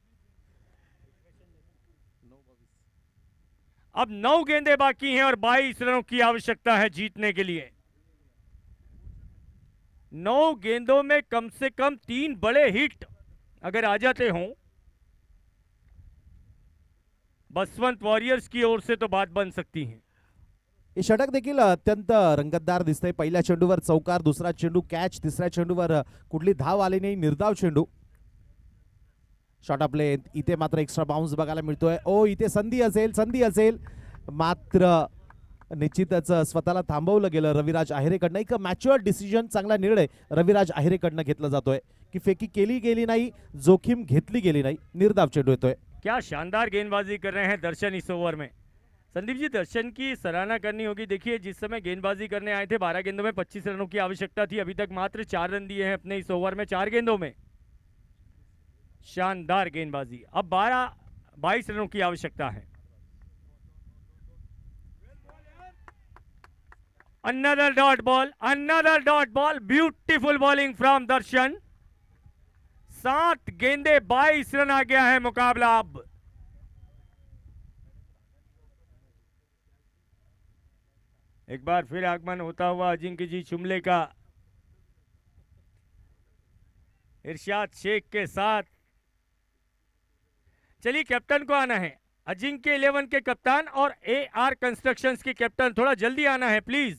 अब 9 गेंदें बाकी हैं और 22 रनों की आवश्यकता है जीतने के लिए. 9 गेंदों में कम से कम 3 बड़े हिट अगर आ जाते हों बसवंत वॉरियर्स की ओर से तो बात बन सकती है. हे षटक देखील अत्यंत रंगतदार दिसतंय. पहिल्या चेंडूवर चौकार, दुसरा चेंडू कॅच, तिसऱ्या चेंडूवर कुठली धाव आली नाही, निर्धाव चेंडू. शॉर्ट ऑफ लेंथ, इथे मात्र एक्स्ट्रा बाउन्स बघायला मिळतोय. ओ इथे संधी असेल मात्र निश्चितच स्वतःला थांबवलं गेलं रविराज आहेरेकडनं. एक मॅच्युअर डिसिजन, चांगला निर्णय रविराज आहेरेकडनं घेतला जातोय की फेकी केली गेली नाही, जोखीम घेतली गेली नाही, निर्धाव चेंडू येतोय. क्या शानदार गेंदबाजी कर रहे हैं दर्शन इस ओवर में. संदीप जी, दर्शन की सराहना करनी होगी. देखिए, जिस समय गेंदबाजी करने आए थे 12 गेंदों में 25 रनों की आवश्यकता थी, अभी तक मात्र 4 रन दिए हैं अपने इस ओवर में 4 गेंदों में. शानदार गेंदबाजी. अब 22 रनों की आवश्यकता है. Another dot ball, beautiful bowling from दर्शन. 7 गेंदे 22 रन आ गया है मुकाबला. अब एक बार फिर आगमन होता हुआ अजिंक्य जी चुमले का इरशाद शेख के साथ. चलिए, कैप्टन को आना है. अजिंक्य 11 के कप्तान और AR कंस्ट्रक्शंस के कैप्टन थोड़ा जल्दी आना है प्लीज।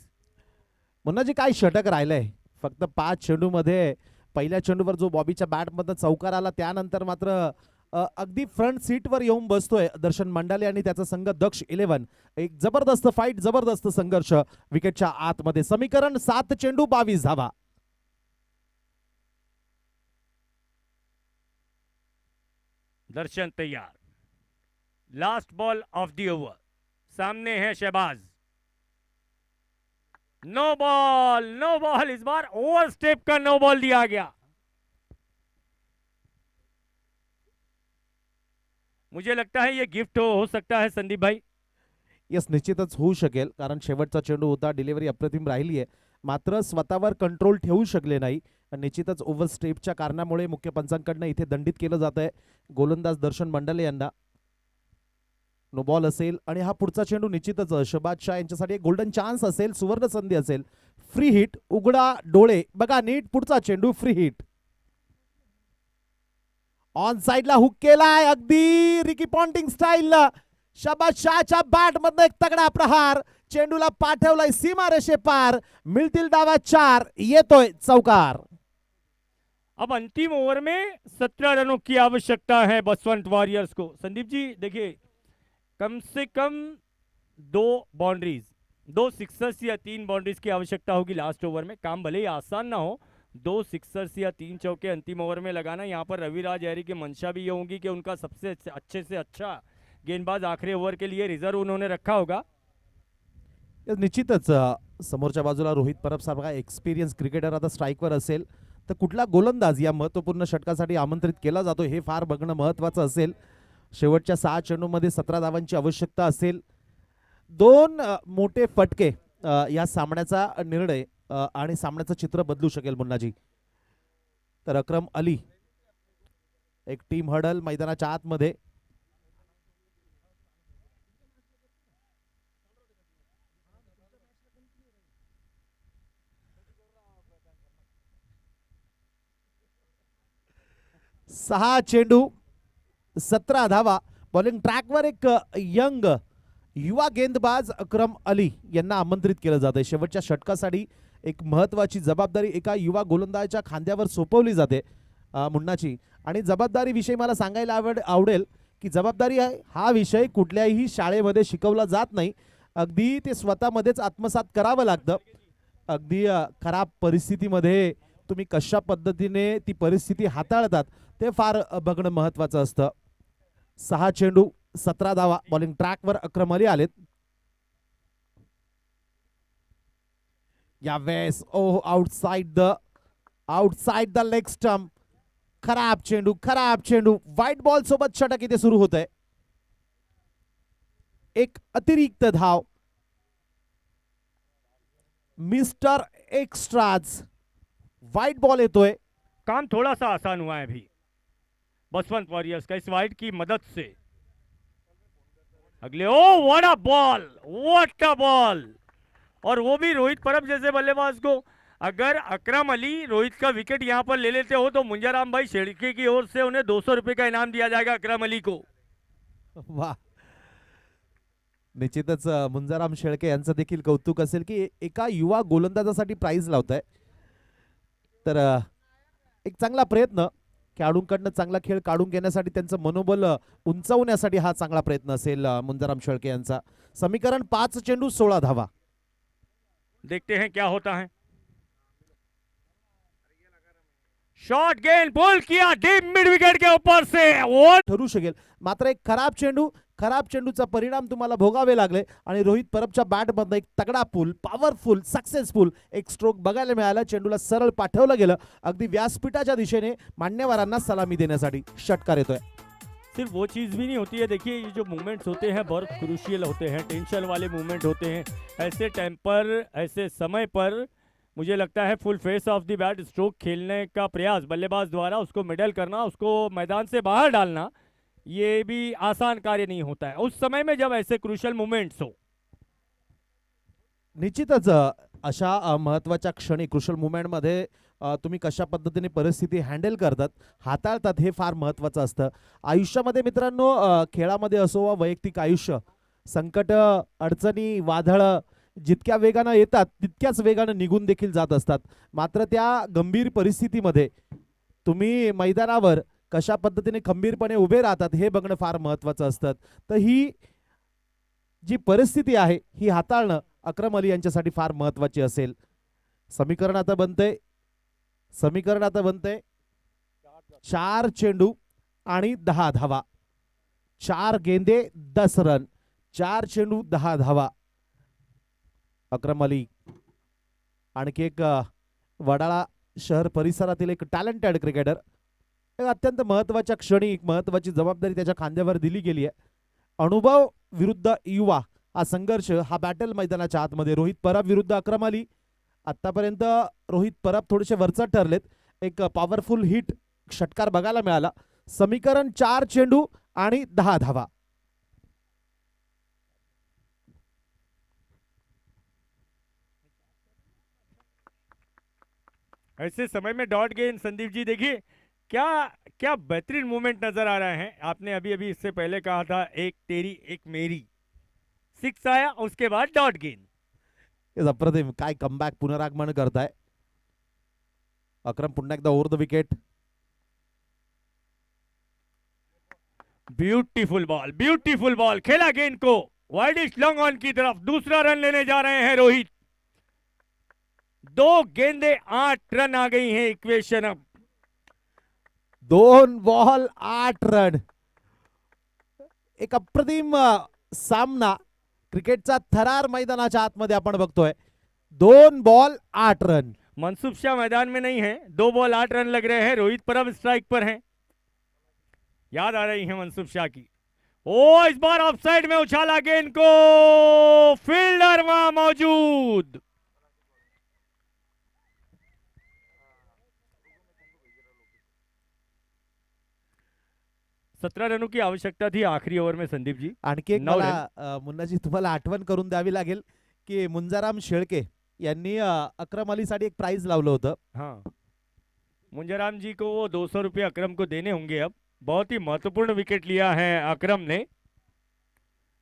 मुन्नाजी काय षटक राहिलंय फक्त 5 चेंडूमध्ये पहिल्या चेंडूवर जो बॉबीच्या बॅटमधनं चौकार आला त्यानंतर मात्र अगदी फ्रंट सीटवर येऊन बसतोय दर्शन मंडाले आणि त्याचा संघ दक्ष 11. एक जबरदस्त फाईट जबरदस्त संघर्ष विकेटच्या आतमध्ये. समीकरण 7 चेंडू 22 धावा. दर्शन तैयार, last ball of the over, सामने है शहबाज। नो बॉल, इस बार ओवर स्टेप का नो बॉल दिया गया। मुझे लगता है ये गिफ्ट हो सकता है संदीप भाई। यस निश्चितच होऊ शकेल कारण शेवटचा चेंडू होता. डिलिव्हरी अप्रतिम राहिली आहे मात्र स्वतःवर कंट्रोल ठेवू शकले नाही. निश्चितच ओव्हर स्टेपच्या कारणामुळे मुख्य पंचांकडनं इथे दंडित केलं जात आहे गोलंदाज दर्शन मंडले यांना. नो बॉल असेल आणि हा पुढचा चेंडू निश्चितच शहबाज शाह यांच्यासाठी एक गोल्डन चान्स असेल, सुवर्ण संधी असेल. फ्री हिट, उघडा डोळे बघा नीट, पुढचा चेंडू फ्री हिट. ऑन साइडला हुक केलाय अगदी रिकी पॉन्टिंग स्टाईलला. शहबाज शाहच्या बॅट मधनं एक तगडा प्रहार, चेंडूला पाठवलाय सीमारेषे पार. मिळतील डावा 4, येतोय चौकार. अब अंतिम ओवर में 17 रनों की आवश्यकता है बसवंत वॉरियर्स को। संदीप जी देखिए, कम से कम 2 बाउंड्रीज, 2 सिक्सर्स या 3 बाउंड्रीज की आवश्यकता होगी लास्ट ओवर में। काम भले ही आसान ना हो, 2 सिक्सर्स या 3 चौके अंतिम ओवर में लगाना। यहाँ पर रविराज अय्यर की मंशा भी ये होगी कि उनका सबसे अच्छे से अच्छा गेंदबाज आखिरी ओवर के लिए रिजर्व उन्होंने रखा होगा। निश्चितच समोरच्या बाजूला रोहित परब सारखा एक्सपिरियन्स क्रिकेटर आता स्ट्राईकवर असेल तर कुठला गोलंदाज या महत्त्वपूर्ण षटकासाठी आमंत्रित केला जातो हे फार बघणं महत्त्वाचं असेल. शेवटच्या 6 चेंडूमध्ये 17 धावांची आवश्यकता असेल. 2 मोठे फटके या सामन्याचा निर्णय आणि सामन्याचं चित्र बदलू शकेल मुन्नाजी. तर अक्रम अली एक टीम हडल मैदानाच्या आतमध्ये. सहा चेंडू 17 धावा. बॉलिंग ट्रॅकवर एक यंग युवा गेंदबाज अक्रम अली यांना आमंत्रित केलं जाते. शेवटच्या षटकासाठी एक महत्त्वाची जबाबदारी एका युवा गोलंदाजाच्या खांद्यावर सोपवली जाते मुन्नाची. आणि जबाबदारीविषयी मला सांगायला आवडेल की जबाबदारी हा विषय कुठल्याही शाळेमध्ये शिकवला जात नाही. अगदी ते स्वतःमध्येच आत्मसात करावं लागतं. अगदी खराब परिस्थितीमध्ये तुम्ही कशा पद्धतीने ती परिस्थिती हाताळतात ते फार बघणं महत्त्वाचं असतं. 6 चेंडू 17 धावा. बॉलिंग ट्रॅकवर अक्रम अली आलेत. यावेळेस आउटसाइड द लेग स्टंप. खराब चेंडू व्हाईट बॉल सोबत षटक इथे सुरू होत आहे. एक अतिरिक्त धाव. मिस्टर एक्स्ट्राज व्हाईट बॉल येतोय. काम थोड़ा सा आसान हुआ है अभी बसवंत वॉरियर्स का इस वाइड की मदद से। अगले व्हाट अ बॉल, और वो भी रोहित परब जैसे बल्लेबाज को। अगर अकरम अली रोहित का विकेट यहां पर ले लेते हो तो मुंजाराम भाई शेड़के की ओर से उन्हें 200 रुपए का इनाम दिया जाएगा अकरम अली को। वाह, निश्चितच मुंजाराम शेळके यांचं देखील कौतुक असेल की एका युवा गोलंदाजासाठी प्राइज लावताय. तर एक चांगला प्रयत्न, खेळाडूंकडनं चांगला खेळ काढून घेण्यासाठी त्यांचं मनोबल उंचावण्यासाठी हा चांगला प्रयत्न असेल मुंजाराम शेळके यांचा. समीकरण 5 चेंडू 16 धावा. देखते हैं क्या होता है। शॉट गेंद पुल किया डीप मिड विकेट के ऊपर से, वो ठरू शकेल. मात्र एक खराब चेंडूचा परिणाम तुम्हाला भोगावे लागले आणि रोहित परबच्या बॅटमधनं एक तगडा पुल, पॉवरफुल, सक्सेसफुल एक स्ट्रोक बघायला मिळाला. चेंडूला सरळ पाठवलं गेलं अगदी व्यासपीठाच्या दिशेने मान्यवरांना सलामी देण्यासाठी. षटकार येतोय. सिर्फ वो चीज़ भी नहीं होती है, देखिए ये जो मूवमेंट्स होते हैं बहुत क्रूशियल होते हैं, टेंशन वाले मूवमेंट होते हैं। ऐसे टाइम पर, ऐसे समय पर मुझे लगता है full face of the bat stroke खेलने का प्रयास बल्लेबाज द्वारा, उसको मिडल करना, उसको मैदान से बाहर डालना, ये भी आसान कार्य नहीं होता है उस समय में जब ऐसे क्रूशियल मूवमेंट्स हो। निश्चितच अशा महत्वाच्या क्षणी क्रुशल मुवमेंटमध्ये तुम्ही कशा पद्धतीने परिस्थिती हँडल करतात, हाताळतात, हे फार महत्वाचं असतं आयुष्यामध्ये मित्रांनो. खेळामध्ये असो वा वैयक्तिक आयुष्य, संकट, अडचणी, वादळ जितक्या वेगानं येतात तितक्याच वेगानं निघून देखील जात असतात. मात्र त्या गंभीर परिस्थितीमध्ये तुम्ही मैदानावर कशा पद्धतीने खंबीरपणे उभे राहतात हे बघणं फार महत्वाचं असतं. तर ही जी परिस्थिती आहे ही हाताळणं अक्रम अली यांच्यासाठी फार महत्वाची असेल. समीकरण आता बनतंय 4 चेंडू आणि 10 धावा, 4 गेंदे 10 रन, 4 चेंडू 10 धावा. अक्रम अली आणखी एक वडाळा शहर परिसरातील एक टॅलेंटेड क्रिकेटर. एक अत्यंत महत्वाच्या क्षणी एक महत्वाची जबाबदारी त्याच्या खांद्यावर दिली गेली आहे. अनुभव विरुद्ध युवा हा संघर्ष, हा बॅटल मैदानाच्या आतमध्ये. रोहित परब विरुद्ध अक्रम अली. आतापर्यंत रोहित परब थोडेसे वरचढ ठरलेत. एक पॉवरफुल हिट षटकार बघायला मिळाला. समीकरण 4 चेंडू आणि 10 धावा. ऐसे समय में डॉट गेंद संदीप जी देखिए क्या क्या बेहतरीन मूवमेंट नजर आ रहा है. आपने अभी अभी इससे पहले कहा था एक तेरी एक मेरी, 6 आया उसके बाद डॉट गेंद. हे अप्रतिम, काय कमबॅक पुनरागमन करताय अक्रम. पुन्हा एकदा over the wicket. Beautiful ball खेला गेंद को वाइडिश लॉन्ग ऑन की तरफ. दूसरा रन लेने जा रहे हैं रोहित. 2 गेंदे 8 रन आ गई हैं इक्वेशन. अब 2 बॉल 8 रन. एक अप्रतिम सामना क्रिकेटचा थरार मैदानाच्या आतमध्ये आपण बघतोय. 2 बॉल 8 रन. मनसूब शाह मैदान में नहीं है. 2 बॉल 8 रन लग रहे हैं. रोहित परब स्ट्राइक पर हैं. याद आ रही है मनसूब शाह की. ओ इस बार ऑफसाइड में उछाला गेंद को, फील्डर वहां मौजूद. सत्रह रनों की आवश्यकता थी आखिरी ओव्हर में संदीप जी. आणखी एक मला मुन्नाजी तुम्हाला आठवण करून द्यावी लागेल की मुंजाराम शेळके यांनी अक्रम अलीसाठी एक प्राइज लावलं होतं. हाँ, मुंजाराम जी को वो 200 रुपये अक्रम को देने होंगे. अब बहुत ही महत्वपूर्ण विकेट लिया है अक्रम ने,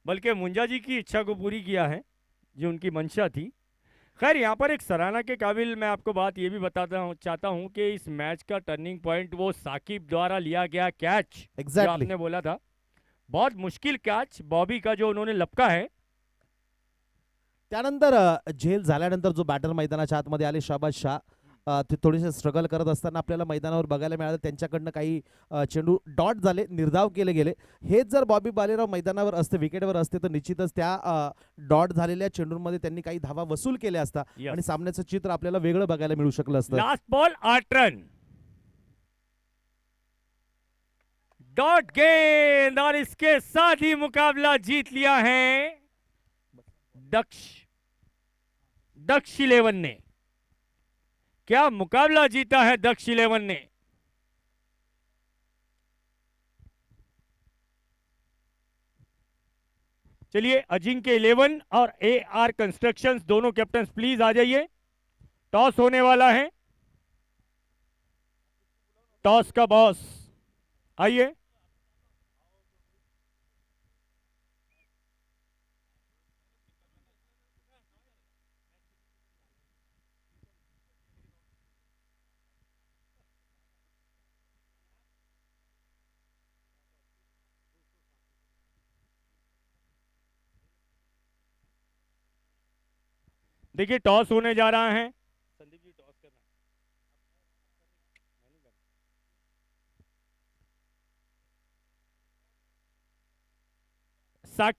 बल्कि मुंजा जी की इच्छा को पूरी किया है जो उनकी मंशा थी. खैर यहाँ पर एक सराहना के काबिल मैं आपको बात ये भी चाहता हूँ कि इस मैच का टर्निंग पॉइंट वो साकिब द्वारा लिया गया कैच. जो आपने बोला था, बहुत मुश्किल कैच बॉबी का जो उन्होंने लपका है. त्यानंतर झेल झाल्यानंतर जो बॅटर मैदानाच्या आतमध्ये आले शाबाज शाह, ते थोडेसे स्ट्रगल करत असताना आपल्याला मैदानावर बघायला मिळालं. त्यांच्याकडनं काही चेंडू डॉट झाले, निर्धाव केले गेले. हेच जर बॉबी बालेराव मैदानावर असते, विकेटवर असते, तर निश्चितच त्या डॉट झालेल्या चेंडूंमध्ये त्यांनी काही धावा वसूल केल्या असता आणि सामन्याचं चित्र आपल्याला वेगळं बघायला मिळू शकलं असतं. लास्ट बॉल 8 रन, डॉट गेंद, और इसके साथ ही मुकाबला जीत लिया है दक्ष 11 ने. क्या मुकाबला जीता है दक्ष 11 ने. चलिए अजिंक्य 11 और AR कंस्ट्रक्शंस दोनों कैप्टन प्लीज आ जाइए. टॉस होने वाला है. टॉस का बॉस आइए. देखिए टॉस होने जा रहा है.